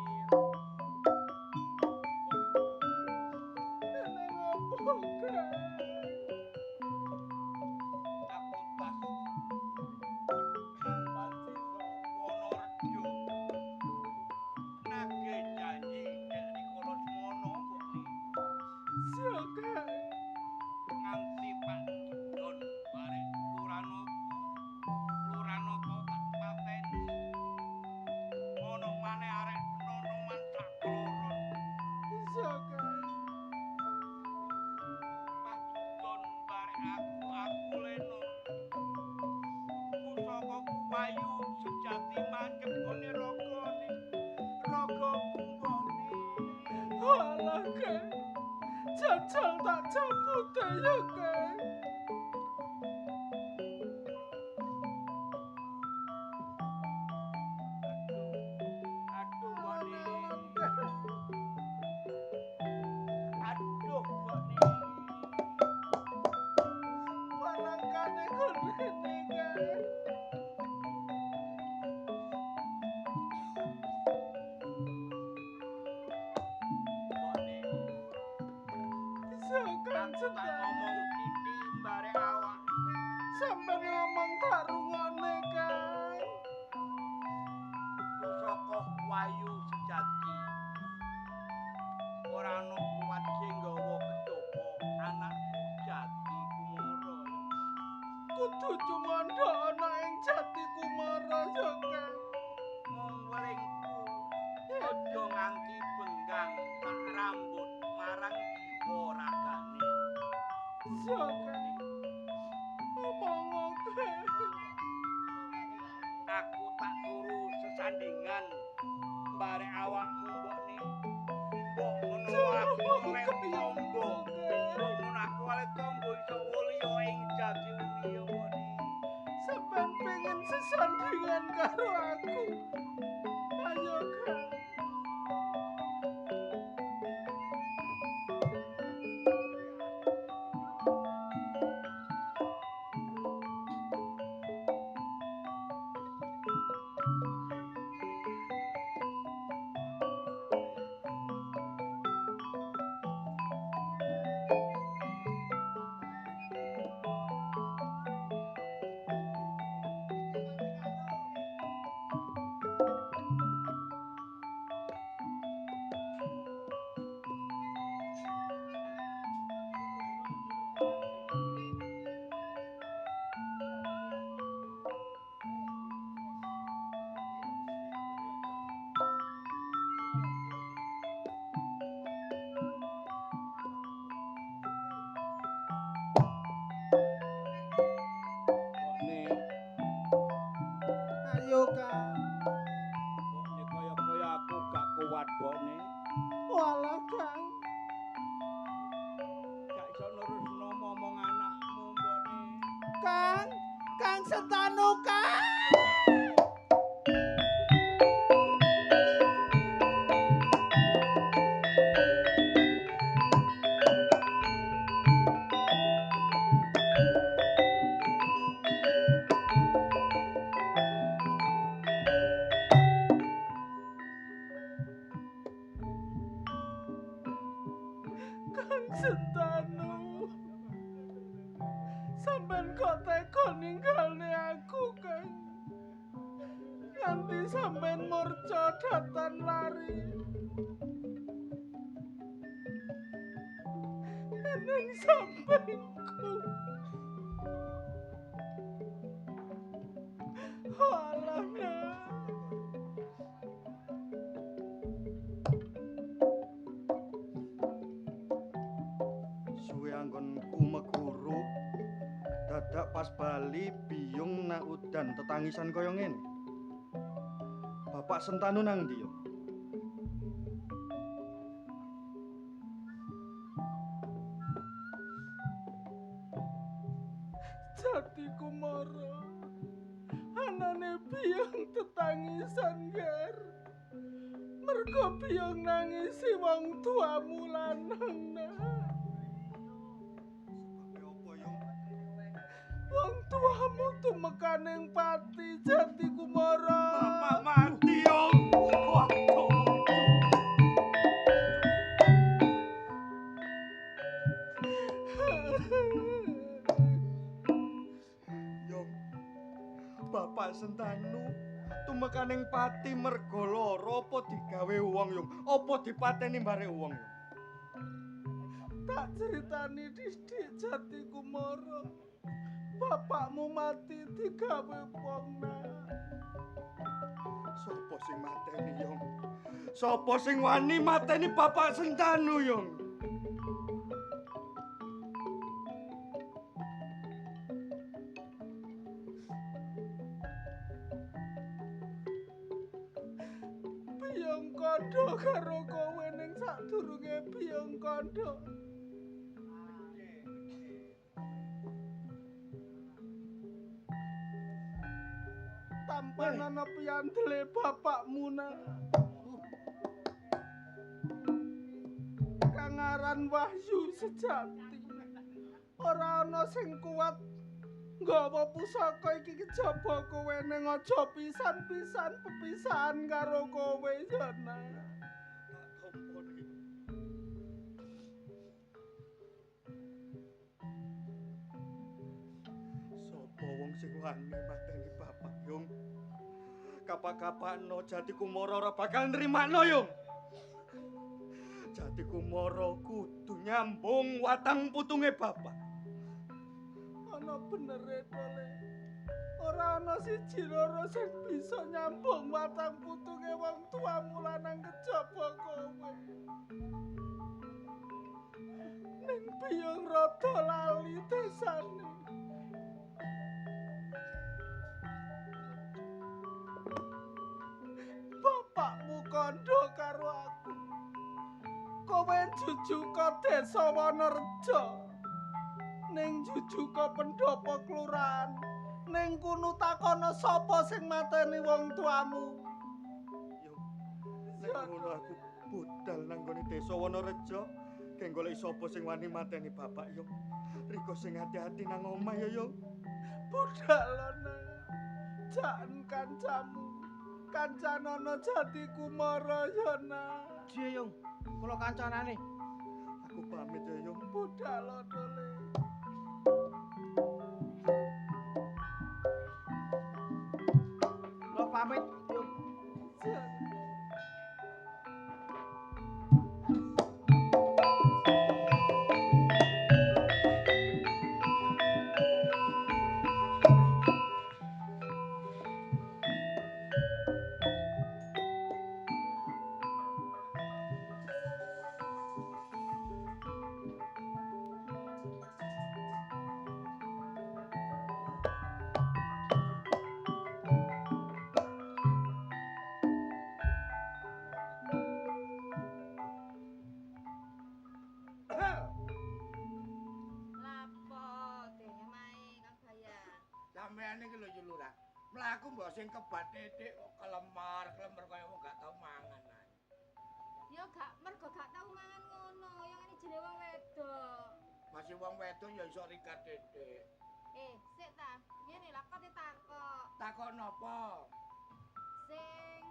Jajal tak cabut ya, Kang. Barangkali kene, Kang. Ngomong Didi mbare awak. Sampai ngomong tak rungone, Kang. Pusaka wayu sejati. Ora ana kuwat sing nggawa kecoba anak jati kumara. Kudu cuma ana ing Jati Kumara, ya, Kang. Mung welingku aja nganti benggang sak rambut marang jiwa ragane. Ya, Kang. Omong, Kang. Aku tak turu sesandingan mbare awakmu mbokne. Mbok menawa aku oleh tombo. Mbok menawa aku oleh tombo iso mulya ing Jati Unia mbokne. Sampeyan pengen sesandingan karo aku. Ayo, Kang. Ayo, Kang. Mbokne kaya-kaya aku gak kuat mbokne. Walah, Kang. Gak iso nerusno momong anakmu mbokne. Kang Sentanu, Kang. Kang Sentanu. Sampeyan kok tega ninggalne aku, Kang. Nganti sampeyan murca datan lari. Neng sampingku. Walah, Nak. Suwe anggonku meguru dadak pas bali biyung nak udan tetangisan kaya ngene. Bapak Sentanu nang ndi yo? Jati Kumara. Anane biyang tetangisan, Ger. Mergo biyong nangisi wong tuamu lanang, Nak. Apa Yung? Wong tuamu tumekaning pati Jati Kumara. Bapak mati Yung. Waduh. Yung, Bapak Sentanu tumekaning pati merga lara apa digawe wong Yung? Apa dipateni barek wong Yung? Tak ceritani Didik Jati Kumara. Bapakmu mati digawe wong, Nak. Sopo sing mateni Yung? Sopo sing wani mateni Bapak Sentanu Yung? Biyong Kandha karo kowe ning sadurunge Biyong Kandha. Tampan ana piyandele bapakmu, Nak. Kang aran Wahyu Sejati. Ora ana sing kuat nggawa pusaka iki kejaba kowe ning aja pisan-pisan pepisahan karo kowe, ya, Nak. Sopo wong sing wani mateni Bapak Yung? Kapak-kapakno Jati Kumara ora bakal nrimakno Yung. Jati Kumara kudu nyambung watang putunge Bapak. Ana benere to, Le. Ora ana siji loro sing bisa nyambung watang putunge wong tuamu lanang kejaba kowe. Ning Biyong rada lali desane. Bapakmu kandha karo aku. Kowe jujuka desa Wanareja. Ning jujuka pendopo kelurahan. Ning kuno takono sapa sing mateni wong tuamu. Yung, nek ngono aku budal nang gone desa Wanareja, keng golek sapa sing wani mateni Bapak Yung. Riko sing hati-hati nang omah ya Yung. Budalana. Jan kancamu. Kancanana Jati Kumara ya, Nak. Piye Yung? Kula kancanane. Aku pamit ya Yung. Budalana, Le. Kula pamit Yung. Jan. Sampeyan iki lho Lurah. Mlaku mbok sing kebat titik kok kelemar kaya wong gak tau mangan ae. Ya gak mergo gak tau mangan ngono, yang ini jenenge wong wedok. Masih wong wedok ya iso rikat titik. Sik ta, ngene lah kok ditakok. Takok napa? Sing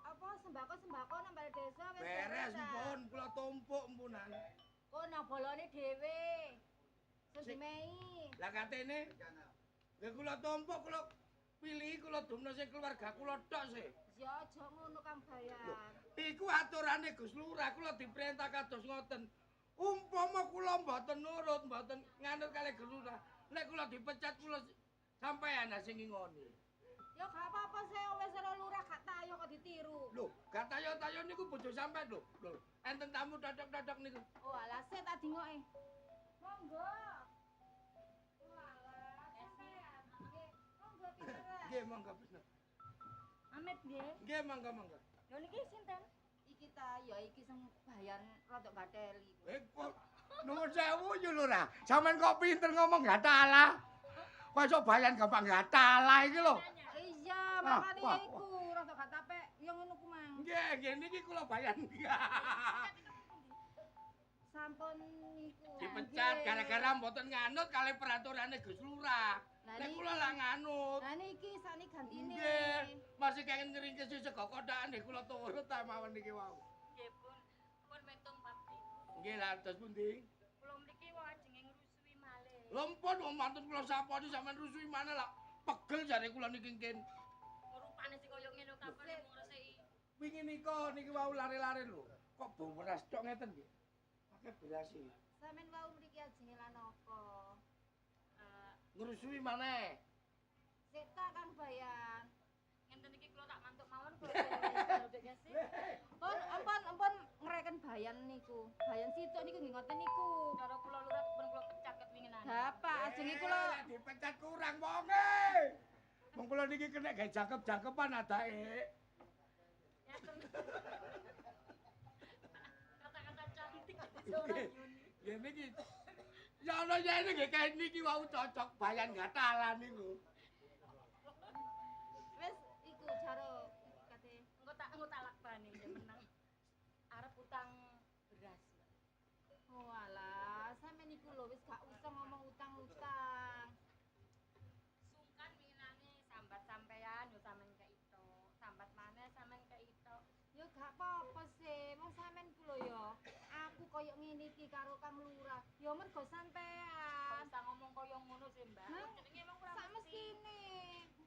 apa sembako-sembako nang bale desa wis Beres pun kula tumpuk empunan. Kok nang bolone dhewe. Sing Sik. dimei. Lah katene lha kula tumpuk kula pilih kula dumno sing keluarga kula tok sih. Ya aja ngono Kang Bayan. Iku aturane Gus Lurah kula diperintah kados ngoten. Umpama kula mboten nurut, mboten nganut kalih Gus Lurah, nek kula dipecat kula sampeyan sing ngingoni. Ya gak apa-apa sih wis ora lurah gak tayo kok ditiru. Lho, gak tayo-tayo niku bojo sampean lho. Lho, enten tamu dodok-dodok niku. Oh alah sik tak dingoke. Monggo. Walah, sampean. Monggo pinter. Nggih, monggo bener. Amit nggih. Nggih, monggo. Lho niki sinten? Iki ta, ya iki sing bayan rada gateli. Kok nuwun sewu yo Lurah. Sampeyan kok pinter ngomong gak talah. Kok iso bayan gampang gak talah iki lho. Iya, makane ya iku rada gak tapek. Ya ngono ku mang. Nggih, niki kula bayan. Sampun niku. Dipecat gara-gara mboten nganut kalih peraturane Gus Lurah. Nek kula lah nganut. Lah niki sakniki gantine. Nggih, masih kenging ngringkesi sego kodakan nggih kula turut ta mawon niki wau. Nggih, pun metung Bakti. Nggih, lah terus pundi? Kula mriki wong ajenge ngrusui malih. Lha mpun wong mantun kula saponi sampean rusui mana lah. Pegel jare kula niki kin. Rupane sing kaya ngene kapan ngresiki. Wingi niki wau lare-lare lho. Kok bau beras tok ngeten nggih. Pakai beras iki. Sampeyan wau mriki ajenge lan apa? Ngrusui maneh. Sik tak Kang Bayan. Ngenten iki kula tak mantuk mawon kula dek sih. Ampun ngreken bayan niku. Bayan situk niku nggih ngoten niku. Cara kula lurah pun kula pecat kepinginan. Bapak ajenge kula dipecat kurang wonge. Wong kula niki kena gawe jangkep-jangkepan adake. Kata-kata cantik seorang Yuni. Ya niki. Ya ana yen nggih kae niki wau cocok bayan gatalan niku. wis iku jaro kate Engko tak lakbani ya menang. Arep utang beras. oh alah sampeyan niku lho wis gak usah ngomong utang-utang. Sungkan minane sambat sampean yo sampean keito. Sambat maneh sampean keito. Ya gak apa-apa sih, wong sampean ku lho ya. Aku koyo ngene iki karo Kang Lurah. Ya mergo sampean. Usah ngomong kaya ngono sih, Mbak. Jenenge wong ora Sak mesti. mestine.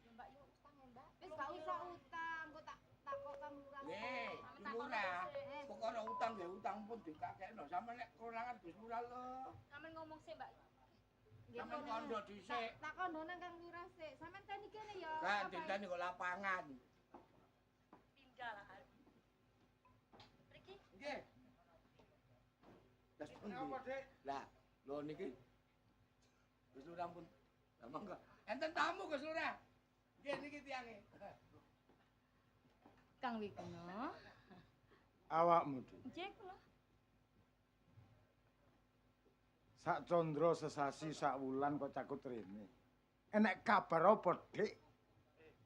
Ya Mbak yo utang ya, Mbak. Wis gak usah utang, kok tak kok Kang Lurah. Nggih, Lurah. Pokoke utang nggih utang pun dikakekno. Sampeyan nek kurangan Gus Lurah lho. Sampeyan ngomong sih, Mbak. Sampeyan kondo dhisik. Tak kondo nang Kang Lurah sik. Sampeyan teni kene ya. Kan dinteni kok lapangan. Tinggal lah. Mriki Nggih. Terus pundi? Lah, lho niki. Gus Lurah pun. Lah monggo. Enten tamu Gus Lurah. Nggih niki tiange. Kang Wiguna. Awakmu, Dik. Nggih kula. Sak condro sesasi sak wulan kok cakut rene. Enek kabar apa, Dik?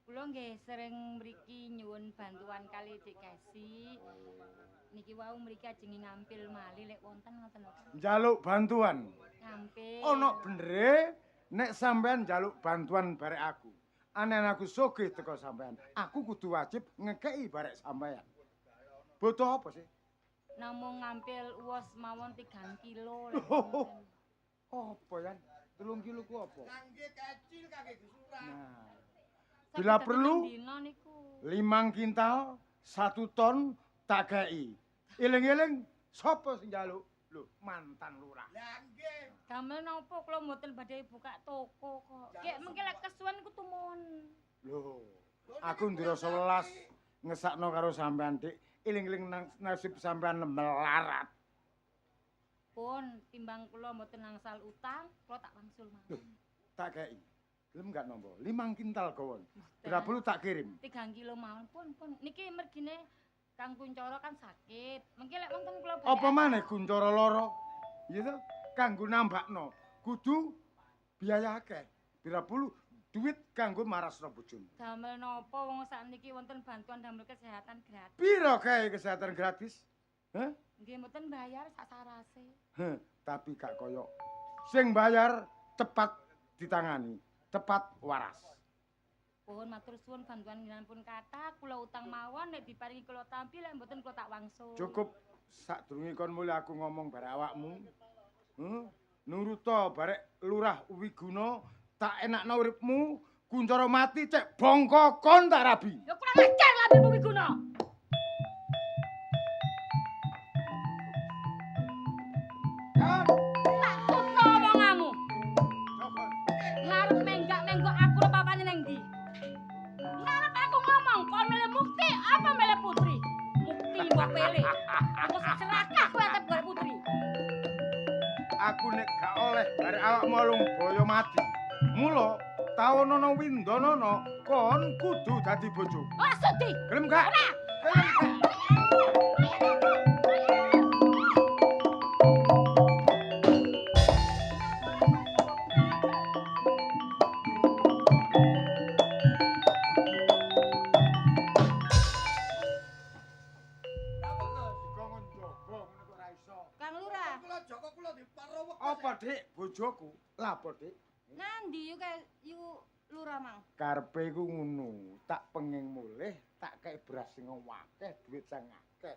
Kula nggih sering mriki nyuwun bantuan kali Dik Kesi. Niki wau mriki ajenge ngampil malih lek wonten ngoten lho. Njaluk bantuan. Ngampil. Ana benere nek sampean njaluk bantuan barek aku. Anen aku sugih teko sampean. Aku kudu wajib ngekeki barek sampean. Butuh apa sih? Namung ngampil uwos mawon 3 kilo lek Oh. wonten. Apa ya? 3 kilo ku apa? Kangge kecil kangge Gus Lurah. Nah, Saged bila dadi perlu, dina niku. 5 kintal, 1 ton tak kei. Eling-eling sapa sing njaluk? Lho, mantan lurah. Lah nggih. Damel napa kula mboten badhe buka toko kok. Kek mengke lek kesuwen ku tumon. Lho, aku ndira 11 ngesakno karo sampean, Dik. Eling-eling nasib sampean melarat. Pun timbang kula mboten nangsal utang, kula tak wangsul mawon. Tak kei. Gelem gak nompo? 5 kintal gawon. Bila perlu tak kirim. 3 kilo mawon pun. Niki mergine Kang Kuncoro kan sakit. Mengki lek wonten kula Apa maneh Kuncara lara? Iya to? Kanggo nambakno. Kudu biaya akeh. Bila perlu duit kanggo marasno bojomu. damel napa wong sakniki wonten bantuan damel kesehatan gratis. Piro kae kesehatan gratis? Hah? Nggih mboten bayar sak sarase. Tapi gak koyo sing bayar cepat ditangani, tepat waras. Pun matur suwun bantuan pun kathah, kula utang mawon nek diparingi kula tampi lek mboten kula tak wangsul. Cukup sadurunge kon mulih aku ngomong barek awakmu. Nuruta barek Lurah Wiguna tak enakno uripmu, Kuncara mati cek bongko kon tak rabi. Ya kurang ajar labimu Wiguna. Tak tutno omonganmu. Ngarep menggak-menggok aku lo papane neng ndi? Ngarep aku ngomong, kon milih Mukti apa milih Putri? Mukti mbok pilih. Aku serakah kowe arep golek Putri. Aku nek gak oleh barek awakmu alung boyo mati. Mula tawonono windanana kon kudu dadi bojoku. Ora sudi. Gelem gak? Ora. Gelem gak? kula diparowo. Apa, Dik? Bojoku. Lah apa, Dik? Nandi yu lurah mang. Karepe ku ngono, tak pengen mulih, tak kei beras sing akeh, duit sing akeh.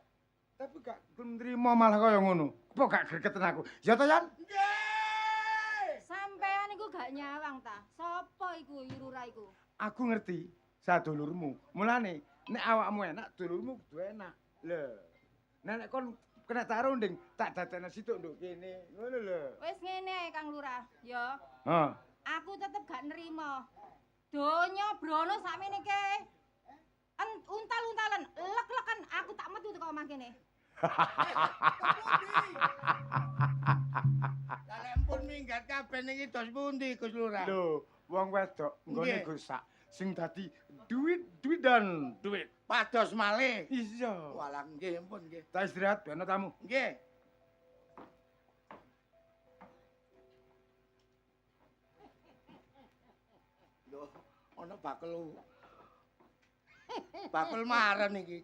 Tapi gak nrimo malah kaya ngono. Apa gak gregeten aku? Ya to, Yan? Nggih. Sampean iku gak nyawang ta? Sopo iku yu lurah iku? Aku ngerti sadulurmu. Mulane nek awakmu enak, dulurmu kudu enak. Lho. Nek kon kena tarunding, tak dadekno situk nduk kene. Ngono lho. Wis ngene ae Kang Lurah, ya. Heeh. Aku tetep gak nerima. Donya brono sakmene ke. Untal-untalan, lek-lekan aku tak metu teko omah kene. Lah pun minggat kabeh niki dos pundi Gus Lurah? Lho, wong wedok nggone Nggih. gosak sing dadi duit dan duit. Pados malih. Iya. Walah nggih ampun nggih. Tak istirahat ben ana tamu. Nggih. Lho, ana bakel. Bakel maren iki.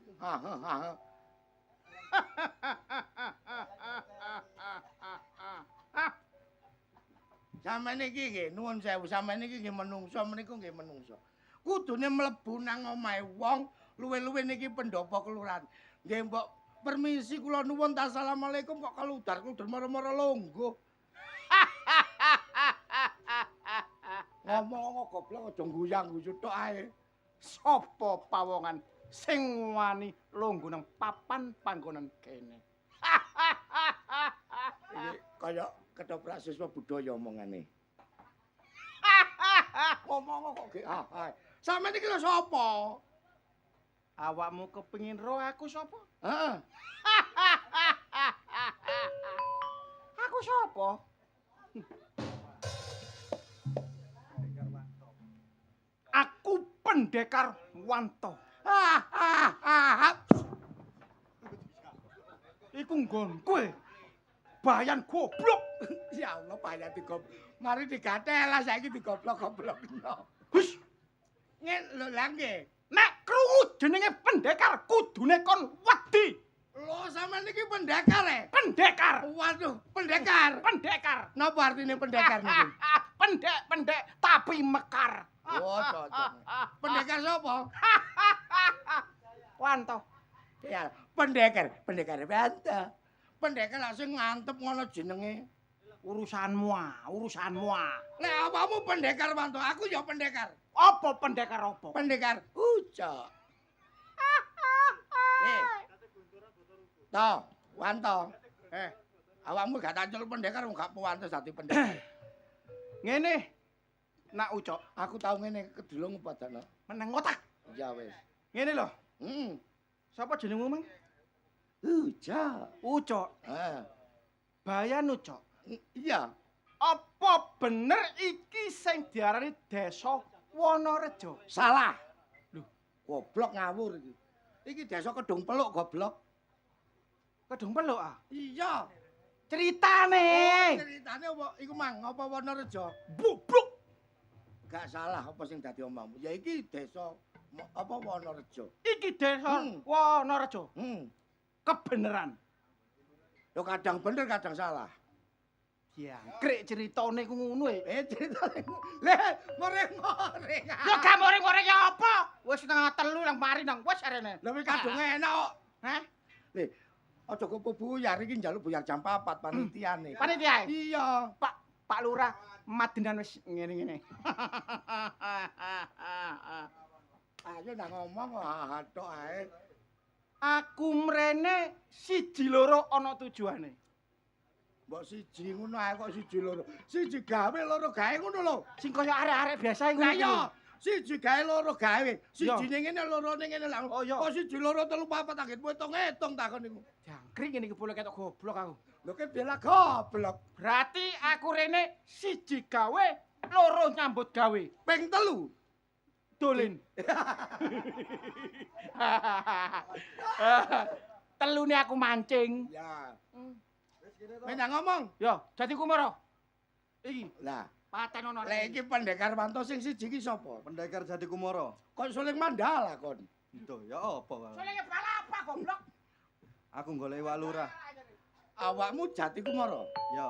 Sampeyan iki nggih nuwun sewu, sampeyan iki nggih menungso menika nggih menungso. Kudune mlebu nang omahe wong, luwe-luwe niki pendopo kelurahan. Nggih mbok permisi kula nuwun ta asalamualaikum kok keludar-keludar mara-mara longgo. Ngomong goblok aja guyang-guyu tok ae. Sapa pawongan sing wani lungguh nang papan panggonan kene? Iki kaya ketoprak siswa budaya omongane. Ngomong kok ge sampeyan iki lho sapa? Awakmu kepengin roh aku sapa? Heeh. Aku sapa? Aku Pendekar Wanto. Iku nggon kowe. Bayan goblok. Ya Allah, payah digoblok. Mari digatelah saiki digoblok-goblokno. Hus, Ngen lho lha nggih. nek krungu jenenge pendekar kudune kon wedi. Lho sampean niki pendekar e? Pendekar. Waduh, pendekar. Pendekar. Napa artine pendekar niki? Pendek-pendek tapi mekar. Oh, cocok. Pendekar sapa? Wanto. Ya, pendekar Wanto. Pendekar langsung ngantep ngono jenenge. Urusanmu ah. Lek apamu pendekar Wanto, aku ya pendekar. Apa pendekar apa? Pendekar ucok. Toh, Wanto. Awakmu gak tak celuk pendekar gak pantes dadi pendekar. Ngene. Nak ucok, Aku tau ngene kedulung padana. meneng otak. Ya wis. Ngene lho. Sapa jenengmu, Mang? Ucok. Ucok. Bayan Ucok. Iya. Apa bener iki sing diarani Desa Wonorejo? Salah. Lho, goblok ngawur iki. Iki desa Kedung Peluk goblok. Kedung Peluk ah. Iya. Ceritane. Ceritane apa iku Mang, apa Wonorejo? Bubluk. Gak salah apa sing dadi omongmu. Ya iki desa apa Wonorejo. Iki Desa Wonorejo. Kebeneran. Yo kadang bener kadang salah. Jangkrik ceritane ku ngono e. Ceritane. Leh, moreng-moreng. Ya gak moreng-moreng ya apa? Wis setengah 3 nang mari nang wis arene. Lha kadung enak kok. Hah? Leh, aja kepo buyar iki njaluk buyar jam 4 panitiane. Panitia? Iya. Pak Lurah madenan wis ngene-ngene. Ayo nang ngomong tok ae. Aku mrene 1 loro ana tujuane. Mbok siji ngono ae kok siji loro. Siji gawe loro gawe ngono lho. Sing kaya arek-arek biasa iku. Lah iya, siji gawe loro gawe. Siji Iya. ning ngene loro ning ngene lah. Oh, iya. Kok siji loro telu papat tak hitung takon niku. Jangkrik ngene iki boleh ketok goblok aku. Lho ke bela goblok. Berarti aku rene 1 gawe, loro nyambut gawe. Ping 3. Dolen. Telune aku mancing. Ya. Menang ngomong. Yo, dadi kumara. Iki, Lah, paten ono. lek iki pendekar Wanto sing siji iki sapa? Pendekar Jati Kumara. Kok suling mandala kon. Itu ya apa? Kang? Soalnya bala apa goblok? Aku golek Wak Lurah. Awakmu Jati Kumara. Ya,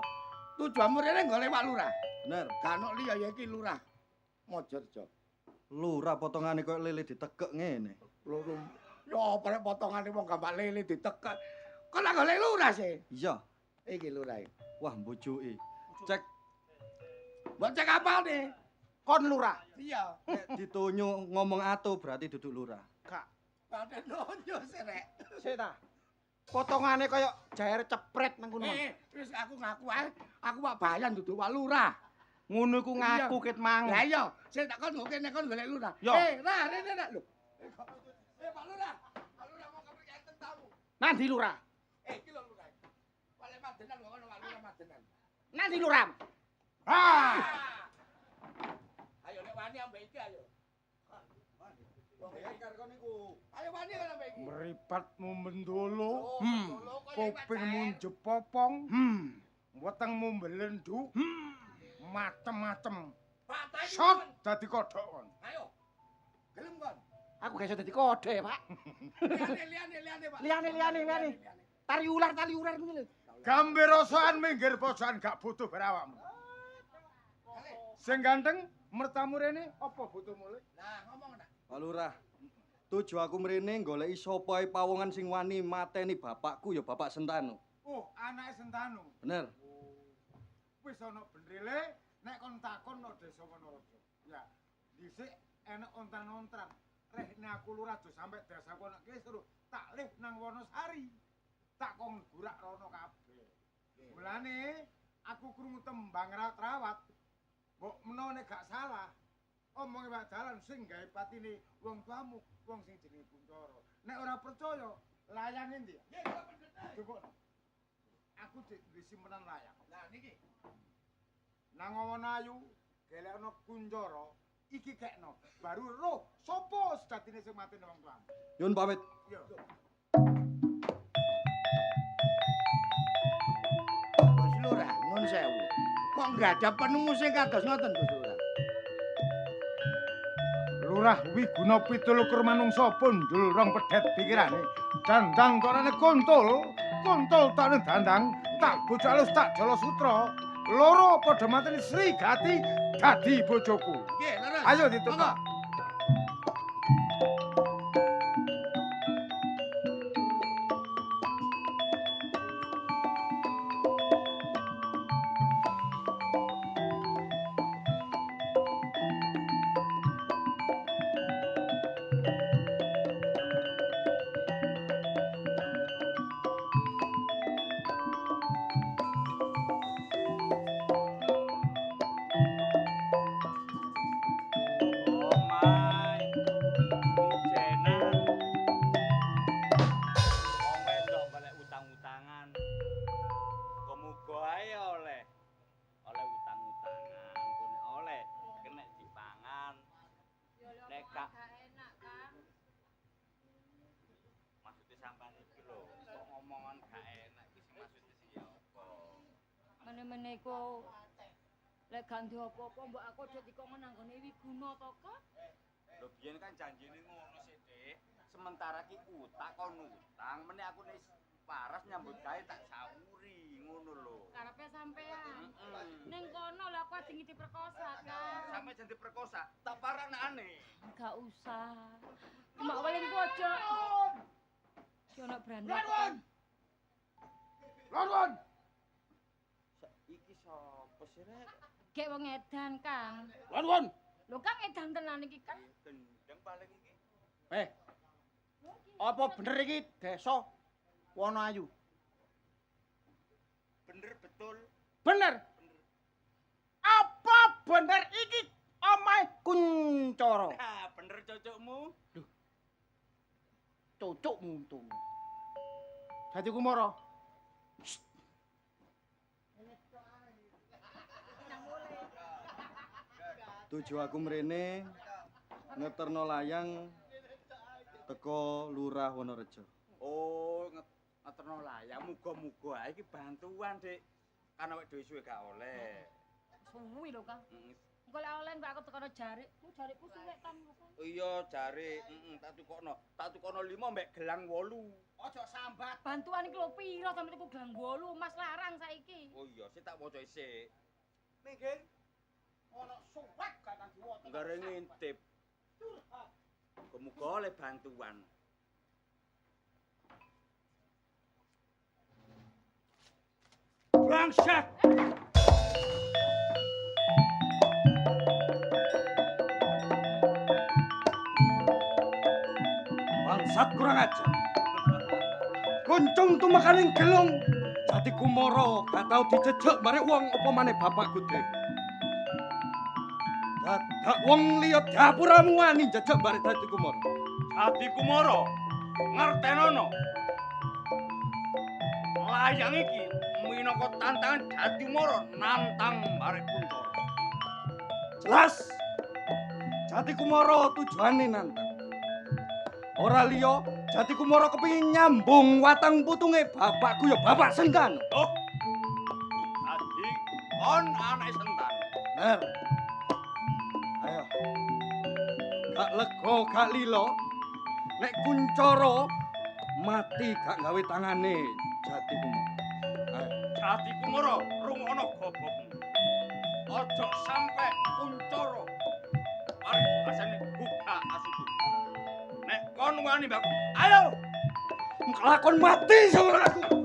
Tujuanmu rene golek Pak Lurah. bener. Kanok liya ya iki Lurah Mojorejo. Lurah potongane koyo lele ditekek ngene. Loro. Ya apa nek potongane wong gampang lele ditekek. Kok lak golek Lurah sih? Iya. Iki Lurah. Wah, mbojoke. Cek Mbok cek apane? Kon Lurah. Iya. nek ditonyo ngomong ato berarti duduk lurah. Padha nonyo sirek. Sik ta. Potongane kaya jair cepret nang kono. Wis aku ngaku ae, aku Pak Bayan duduk Pak Lurah. Ngono iku ngaku ket mang. Lah iya, sing tak kon kene kon golek Lurah. Yo. Ra, rene lho. Pak Lurah. Pak Lurah mau kepriye enten tamu. Nanti Lurah. Iki lho Lurah. Balik Madenan kok ono Pak Lurah Madenan. Nanti Lurah. Ayo nek wani ambek iki ayo. Ayo wani kan ambek iki. Mripatmu mendolo, Kopingmu kupingmu jepopong, wetengmu mbelendu, macem-macem. Shot dadi kodhok kon. Ayo. Gelem kon. Aku gak iso dadi kode, Pak. Liane Pak. Liane. Tari ular ngono lho. Gambirosoan minggir pojokan gak butuh berawakmu. Sing ganteng mertamu rene apa butuhmu le? Lah ngomong nak. Pak Lurah, tuju aku mrene goleki sapa ae pawongan sing wani mateni bapakku ya Bapak Sentanu. Oh, anake Sentanu. Bener. Wis ana benrile nek kon takon no Desa Wonorejo. Ya, dhisik enek ontan-ontan. Rehne aku lurah aja sampe desaku nek kisruh, tak lih nang Wonosari. Tak kon gurak rono kabeh. Mulane aku krungu tembang rawat. Mbok menawa nek gak salah, omonge Pak Dalan sing gawe patine wong tuamu, wong sing jenenge Kuncoro. Nek ora percaya, layang endi? Nggih, kula pendeta. Coba. Aku dik duwe simpenan layang. Lah niki. Nang Wonoayu, gelekno Kuncoro, iki kekno. Baru roh sapa sejatine sing matine wong tuamu. Yun pamit. Yo. Gus Lurah, nun sewu. Kok nggradap penemu sing kados ngoten Gus Lurah? Lurah Wiguna Pitulukur manungsa pundul rong pedhet pikirane. Dandang korane kontul tak dandang, tak bojo alus tak jala sutra. Loro padha mateni Sri Gati dadi bojoku. Nggih, leres. Ayo ditutup. Meneh-meneh iku lek gak ndek apa-apa mbok aku aja dikon nanggone Wiguna to, Kak. Lho biyen kan janjine ngono sih, Dik. Sementara ki utak kon utang, meneh aku nek paras nyambut gawe tak sauri ngono lho. Karepe sampean. Ning kono lho aku ajeng diperkosa, Kak. Sampe jan diperkosa, tak paranane. Gak usah. Mbak weling pojok. Ki ono brandon. Lawan. Iki sapa sih, Rek? Gek wong edan, Kang. Lawan. Lho Kang edan tenan iki, Kang. Gendeng paling iki. Apa bener iki desa Wonoayu? Bener betul. Bener. Apa bener iki omahe Kuncoro? Ah, bener cocokmu. Cocokmu untung. Dadi Kumara. Tuju aku mrene ngeterno layang teko Lurah Wonorejo. Oh, ngeterno layang muga-muga iki bantuan, Dik. Kan awake dhewe suwe gak oleh. Suwi lho, Kang. Engko lek oleh mbak aku tekono jarik. Ku jarikku suwek kan. Iya jare, tak tukono 5 mbek gelang 8. Ojo sambat. Bantuan iki lho piro sampe tuku gelang 8, Mas larang saiki. Oh iya, sik tak waca isik. Nggih. Ono suwek gak tak diwaca. Nggare ngintip. Muga-muga oleh bantuan. Bangsat. Bangsat kurang ajar. Kuncung tumakaning gelung. Jati Kumara gak tau dijejek marek wong apa maneh bapakku dhewe. Dadak wong liya dapuramu wani jejek marek Jati Kumara. Jati Kumara ngertenono. Layang iki minangka tantangan Jati Kumara nantang marek Kuncoro. Jelas. Jati Kumara tujuane nantang. Ora liya Jati Kumara kepengin nyambung watang putunge bapakku ya Bapak Sentanu. Oh. Adi kon anak Sentan. Bener. Ayo. Gak lega gak lilo. Nek Kuncoro mati gak gawe tangane Jati Kumara. Ayo. Jati Kumara rungokno gobokmu. Ojo sampe Kuncoro mari asane buka asuku. Nek kon wani mbak, ayo Kelakon mati sama aku.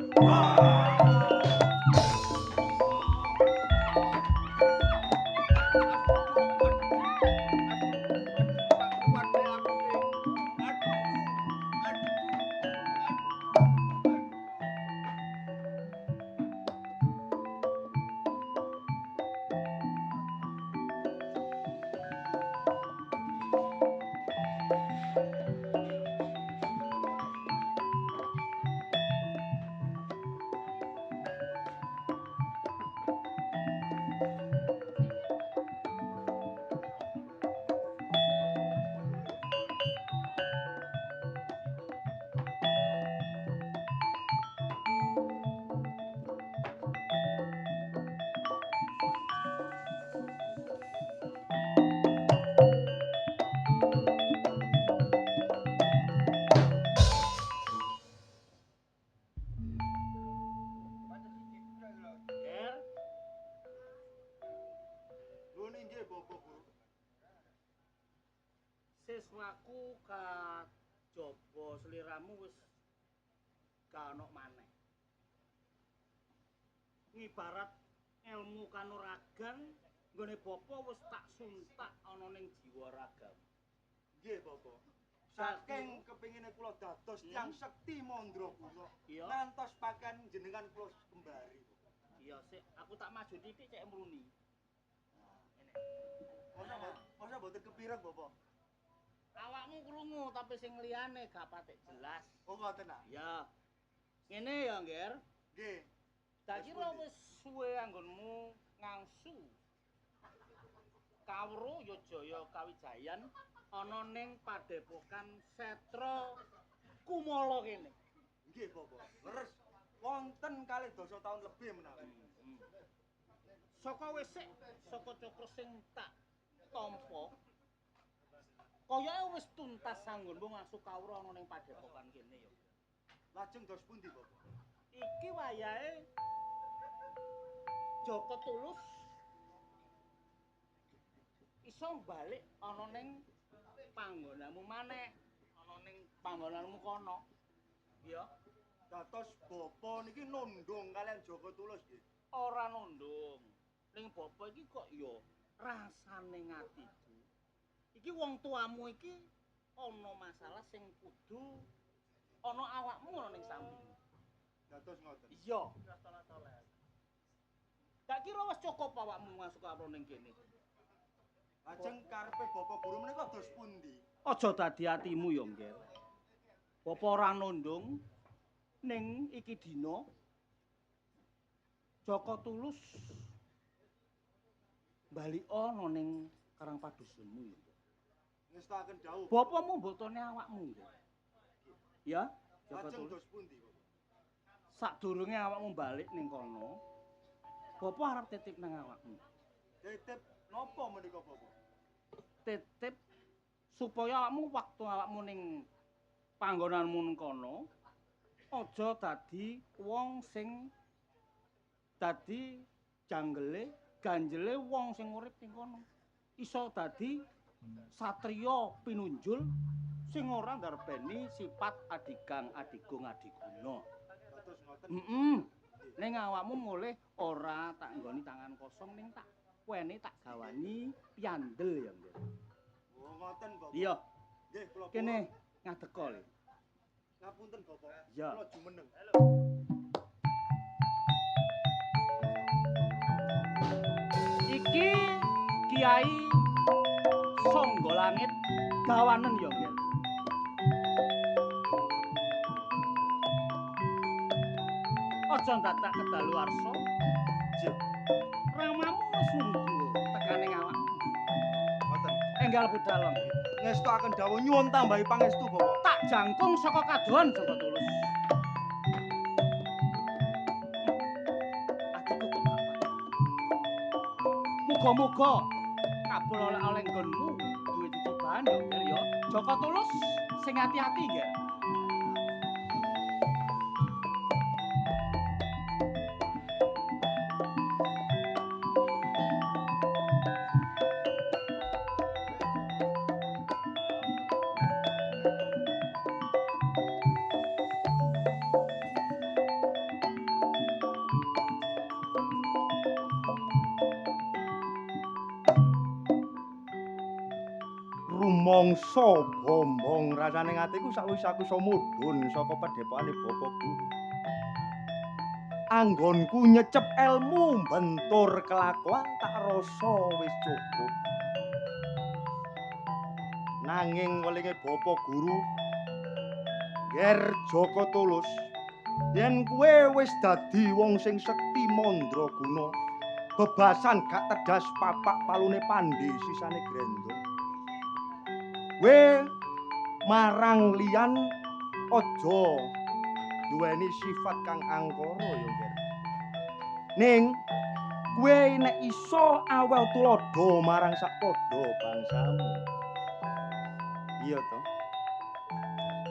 Siswaku ka jaba sliramu wis gak ono maneh. Ngibarat ilmu kanuragan nggone bapa wis tak suntak ana ning jiwa ragamu. Nggih, Bapak. Saking kepingine kula dados tiyang sekti mandraguna. Iya. Ngantos pakan jenengan kula kembari. Iya, sik aku tak maju titik cek mruni. Masa mboten kepireng, Bapak? Awakmu krungu tapi sing liyane gak patek jelas. Oh, ngoten ah. Ya. Ngene ya, Nger. Nggih. Tak kira wis suwe anggonmu ngangsu. Kawruh Yojaya Kawijayan ana ning Padepokan Setra Kumala kene. Nggih, Bapak. Leres wonten 2 tahun lebih menawi. Saka wis saka cokro sing tak tampa kayake wis tuntas anggonmu ngasuh kawruh ana ning Padepokan kene ya. Lajeng dos pundi, Bapak? Iki wayahe Joko Tulus iso balik ana ning panggonanmu maneh, ana ning panggonanmu kono. Ya, Dados Bapak niki nundung kalian Joko Tulus nggih. ora nundung. Ning Bapak iki kok ya rasane ngatiku. Iki wong tuamu iki ana masalah sing kudu ana awakmu ana ning samping. Dados ngoten. Iya. Tak kira wis cukup awakmu masuk karo ning kene. Lajeng karepe Bapak Guru menika dos pundi? Aja dadi atimu ya, Ngger. Bapak ora nundung ning iki dina Joko Tulus bali ana ning Karang Padusunmu ya. Ngestaken dawuh. Bapakmu mbotone awakmu, Ngger. Ya, Joko Lajeng Tulus. dos pundi, Bapak? Sadurunge awakmu balik ning kono, Bapak arep titip nang awakmu. Titip Napa menika Bapak? Titip supaya awakmu ning panggonanmu kono aja dadi wong sing dadi ganjele wong sing urip ning kono. Iso dadi satriya pinunjul sing ora ndarbeni sifat adigang adiguna. Kados ngoten. Ning awakmu mulih ora tak nggoni tangan kosong ning tak kuwene tak gawani piandel ya, Mbak. Oh, ngoten Bapak. Iya, Nggih, kula kene ngadeka lho. ngapunten Bapak. Ya. Kula jumeneng. Iki Kiai Sangga Langit gawanen ya, Mbak. Aja dadak kedaluwarsa. Jep. Ramamu wis nunggu tekaning awakmu. Ngoten. Enggal budalon. Ngestakaken dawuh nyuwun tambahi pangestu Bapak. Tak jangkung saka kadohan saka tulus. Atiku kok gak apa. Muga-muga kabul oleh nggonmu duwe ciciban ya, Ger ya. Joko Tulus sing ati-ati, Ger. Rumangsa bombong rasane atiku sakwise aku iso mudhun saka padhepokane Bapak Guru. Anggonku nyecep ilmu bentur kelakuan tak rasa wis cukup. Nanging welinge Bapak Guru Ger Joko Tulus, yen kowe wis dadi wong sing sekti mandraguna, bebasan gak tedas papak palune pandi sisane grendong. Kowe marang liyan aja duweni sifat kang angkara ya, Ger. Ning kowe nek iso awel tulodo marang sakpada bangsamu. Iya to.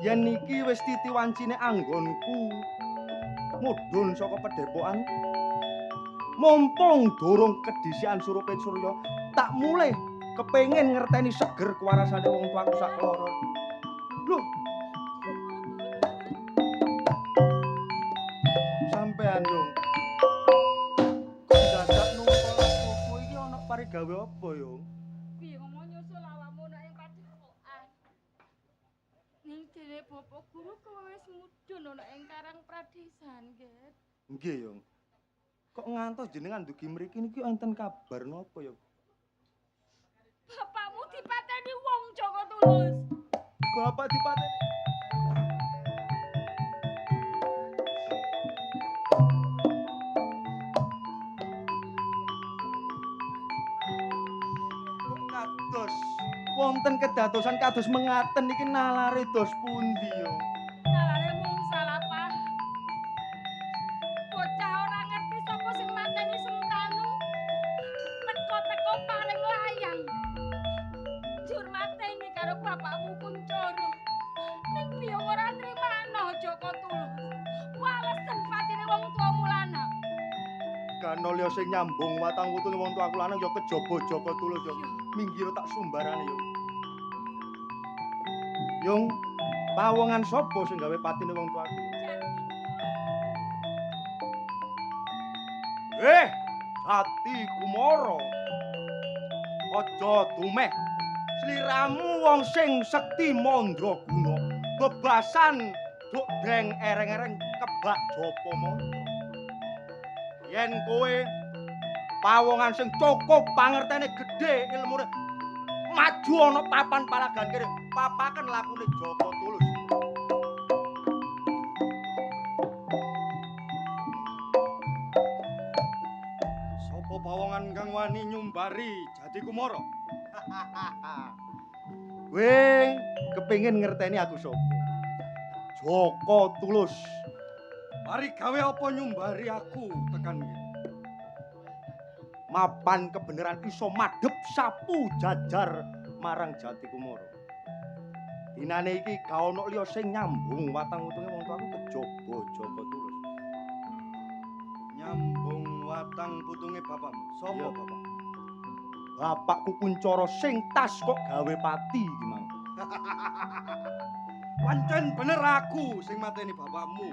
Yen iki wis titiwancine anggonku mudhun saka pedhepokan, mumpung durung kedhisikan Surupin Surya, tak mulih kepengin ngerteni seger kewarasane wong tuaku sak loro. Lho, sampean yo. Kok dadak numpul aku iki ana parigawe apa yo? Piye ngomong nyusul awakmu nek ing padepokan. Ning dene Bapak Guru kowe wis mudhun ana ing Karang Pradesan, Ger. Nggih yo. Kok ngantos jenengan dugi mriki niki wonten kabar napa yo? Bapakmu dipateni wong Joko Tulus. Bapak dipateni. Kok kados wonten kedadosan kados mengaten iki nalare dos pundi yo? Nalare mung salah paham. Bocah ora ngerti sapa sing mateni Sentanu. Teko-teko paling layang. Diurmateni karo bapakmu Kuncoro. Ning piye ora nrimano Joko Tulus. Walesen patine wong tuamu lanang. Kanolya sing nyambung watang wutune wong tuaku lanang ya kejaba Joko Tulus yo. Minggir tak sumbarane yo. Yung pawongan sapa sing gawe patine wong tuaku? Jati Kumara. Aja dumeh. Sliramu wong sing sekti mandraguna, bebasan duk deng ereng-ereng kebak Japa Mantra. Yen kowe pawongan sing cukup pangertene gedhe ilmune maju ana papan palagan kene papaken lakune Joko Tulus. Sapa pawongan kang wani nyumbari Jati Kumara? Kowe kepengin ngerteni aku sapa? Joko Tulus. Mari gawe apa nyumbari aku tekan iki? mapan kebenaran iso madhep sapu jajar marang Jati Kumara. Dinane iki ga ono liya sing nyambung watang utunge wong tuaku kejaba Jaka Tulus. Nyambung watang putunge bapakmu. Sopo bapak? Bapakku Kuncoro sing tas kok gawe pati iki, Mang. Pancen bener aku sing mateni bapakmu.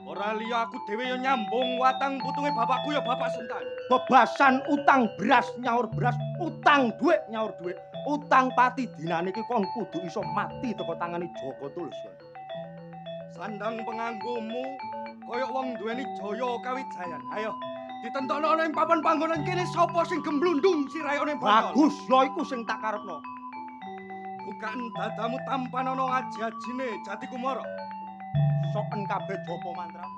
Ora liya aku dhewe ya nyambung watang putunge bapakku ya Bapak Sentanu. Bebasan utang beras nyaur beras, utang dhuwit nyaur dhuwit, utang pati dinane iki kon kudu iso mati teko tangane Jaka Tulus. Sandang penganggumu kaya wong duweni jaya kawijayan. Ayo ditentokno ana ing papan panggonan kene sapa sing gemblundung sirahe ana ing botol. Bagus, ya iku sing tak karepno. Bukan dadamu tampan ana aji-ajine Jati Kumara. Soken kabeh japa mantra.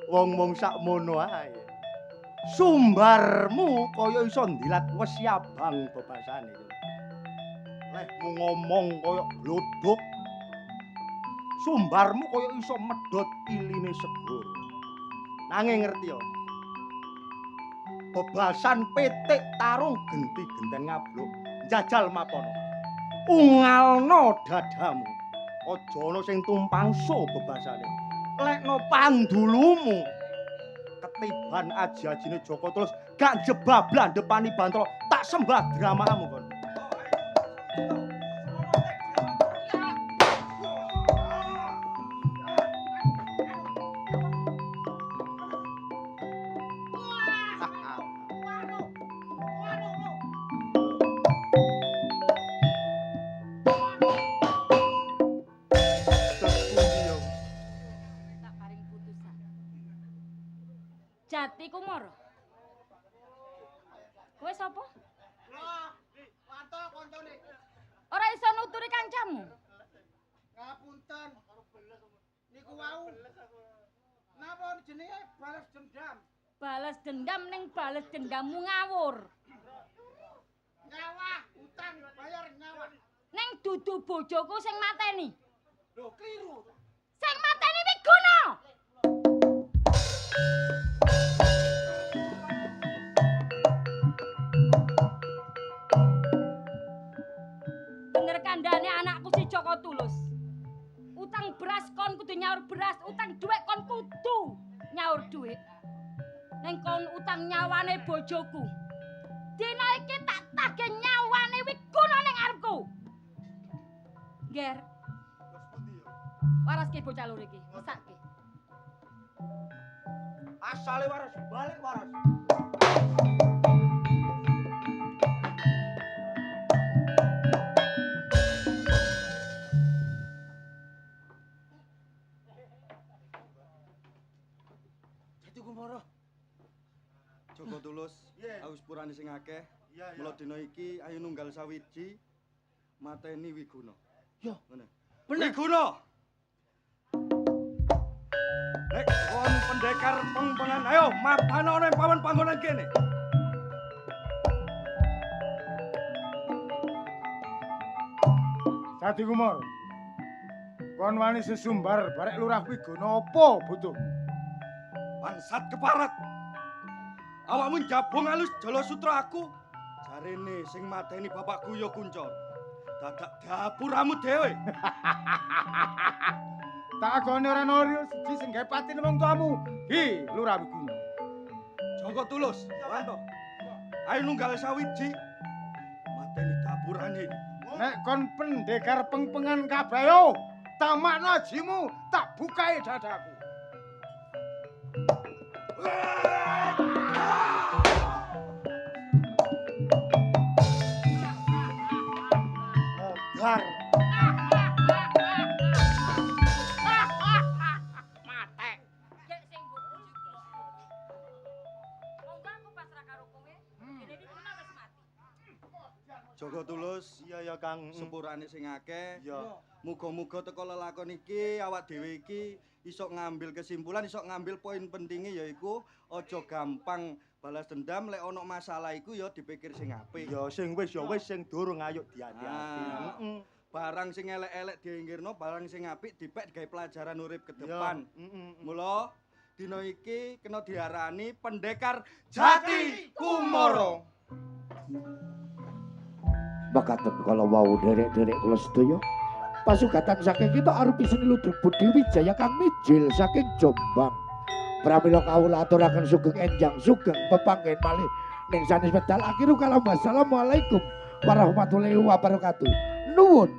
Wong-wong sakmono ae. Sumbarmu kaya iso ndilat wesi abang bebasane. Lehmu ngomong kaya glodok. Sumbarmu kaya iso medhot iline segoro. Nanging ngerti ya. Bebasan petik tarung genti-genten ngabluk njajal mapono. Ungalno dadamu. Aja ana sing tumpangso bebasane. Lekno pandulumu. Ketiban aji-ajine Jaka Tulus gak jebablan depani Bantala tak sembah dramamu kon. Jati Kumara. Kowe sapa? Lah, Wanto koncone. Ora iso nuturi kancamu. Ngapunten. Niku wau. Napa jenenge balas dendam? Balas dendam ning balas dendammu ngawur. Nyawa, utang bayar nyawa. Ning dudu bojoku sing mateni. Lho, kliru. Sing mateni Wiguna. Bener kandhane anakku si Jaka Tulus. Utang beras kon kudu nyaur beras, utang dhuwit kon kudu nyaur dhuwit. Ning kon utang nyawane bojoku. Dina iki tak tagih nyawane Wiguna ning arepku. Ger. Waraske bocah loro iki, mesake. Asale waras, balik waras. Jati Kumara. Jaka Tulus, aku sepurane sing akeh. Mula dina iki ayo nunggal sawiji mateni Wiguna. Yo, ngene. bener. Wiguna. Nek kon pendekar pengpengan, ayo mapan ana ing pawan panggonan kene. Jati Kumara. Kon wani sesumbar barek Lurah Wiguna apa butuhmu? Bangsat keparat. Awakmu jabung alus jala sutra aku. Jarene sing mateni bapakku ya Kuncor. Dadak dapuramu dhewe. Tak agone ora ana siji sing gawe patine wong tuamu. Hi, Lurah Wiguna. Jaka Tulus, Wanto. Ayo nunggal sawiji mateni dapurane. Nek kon pendekar pengpengan kabeh yo, tamakno ajimu tak bukae dadaku. Dar. Mate. Dek sing mbok bujuki. Monggo aku pasrah karo kowe. Dene iki Wiguna wis mati. Jaka Tulus, Iya ya Kang. sepurane sing akeh. Iya. Muga-muga teko lelakon iki awak dhewe iki iso ngambil kesimpulan, iso ngambil poin pentinge yaiku aja gampang balas dendam lek ana masalah iku ya dipikir sing apik. Ya sing wis sing durung ayo diati-ati. Ah. barang sing elek-elek dienggirno, barang sing apik dipek digawe pelajaran urip ke depan. Mula dina iki kena diarani pendekar Jati Kumara. Makaten kala wau derek-derek kula sedaya pasugatan saking kita arupi Seni Ludruk Budi Wijaya kang mijil saking Jombang. Pramila kawula aturaken sugeng enjang sugeng pepanggen malih ning sanes medal akhiru kalam wassalamualaikum warahmatullahi wabarakatuh. Nuwun.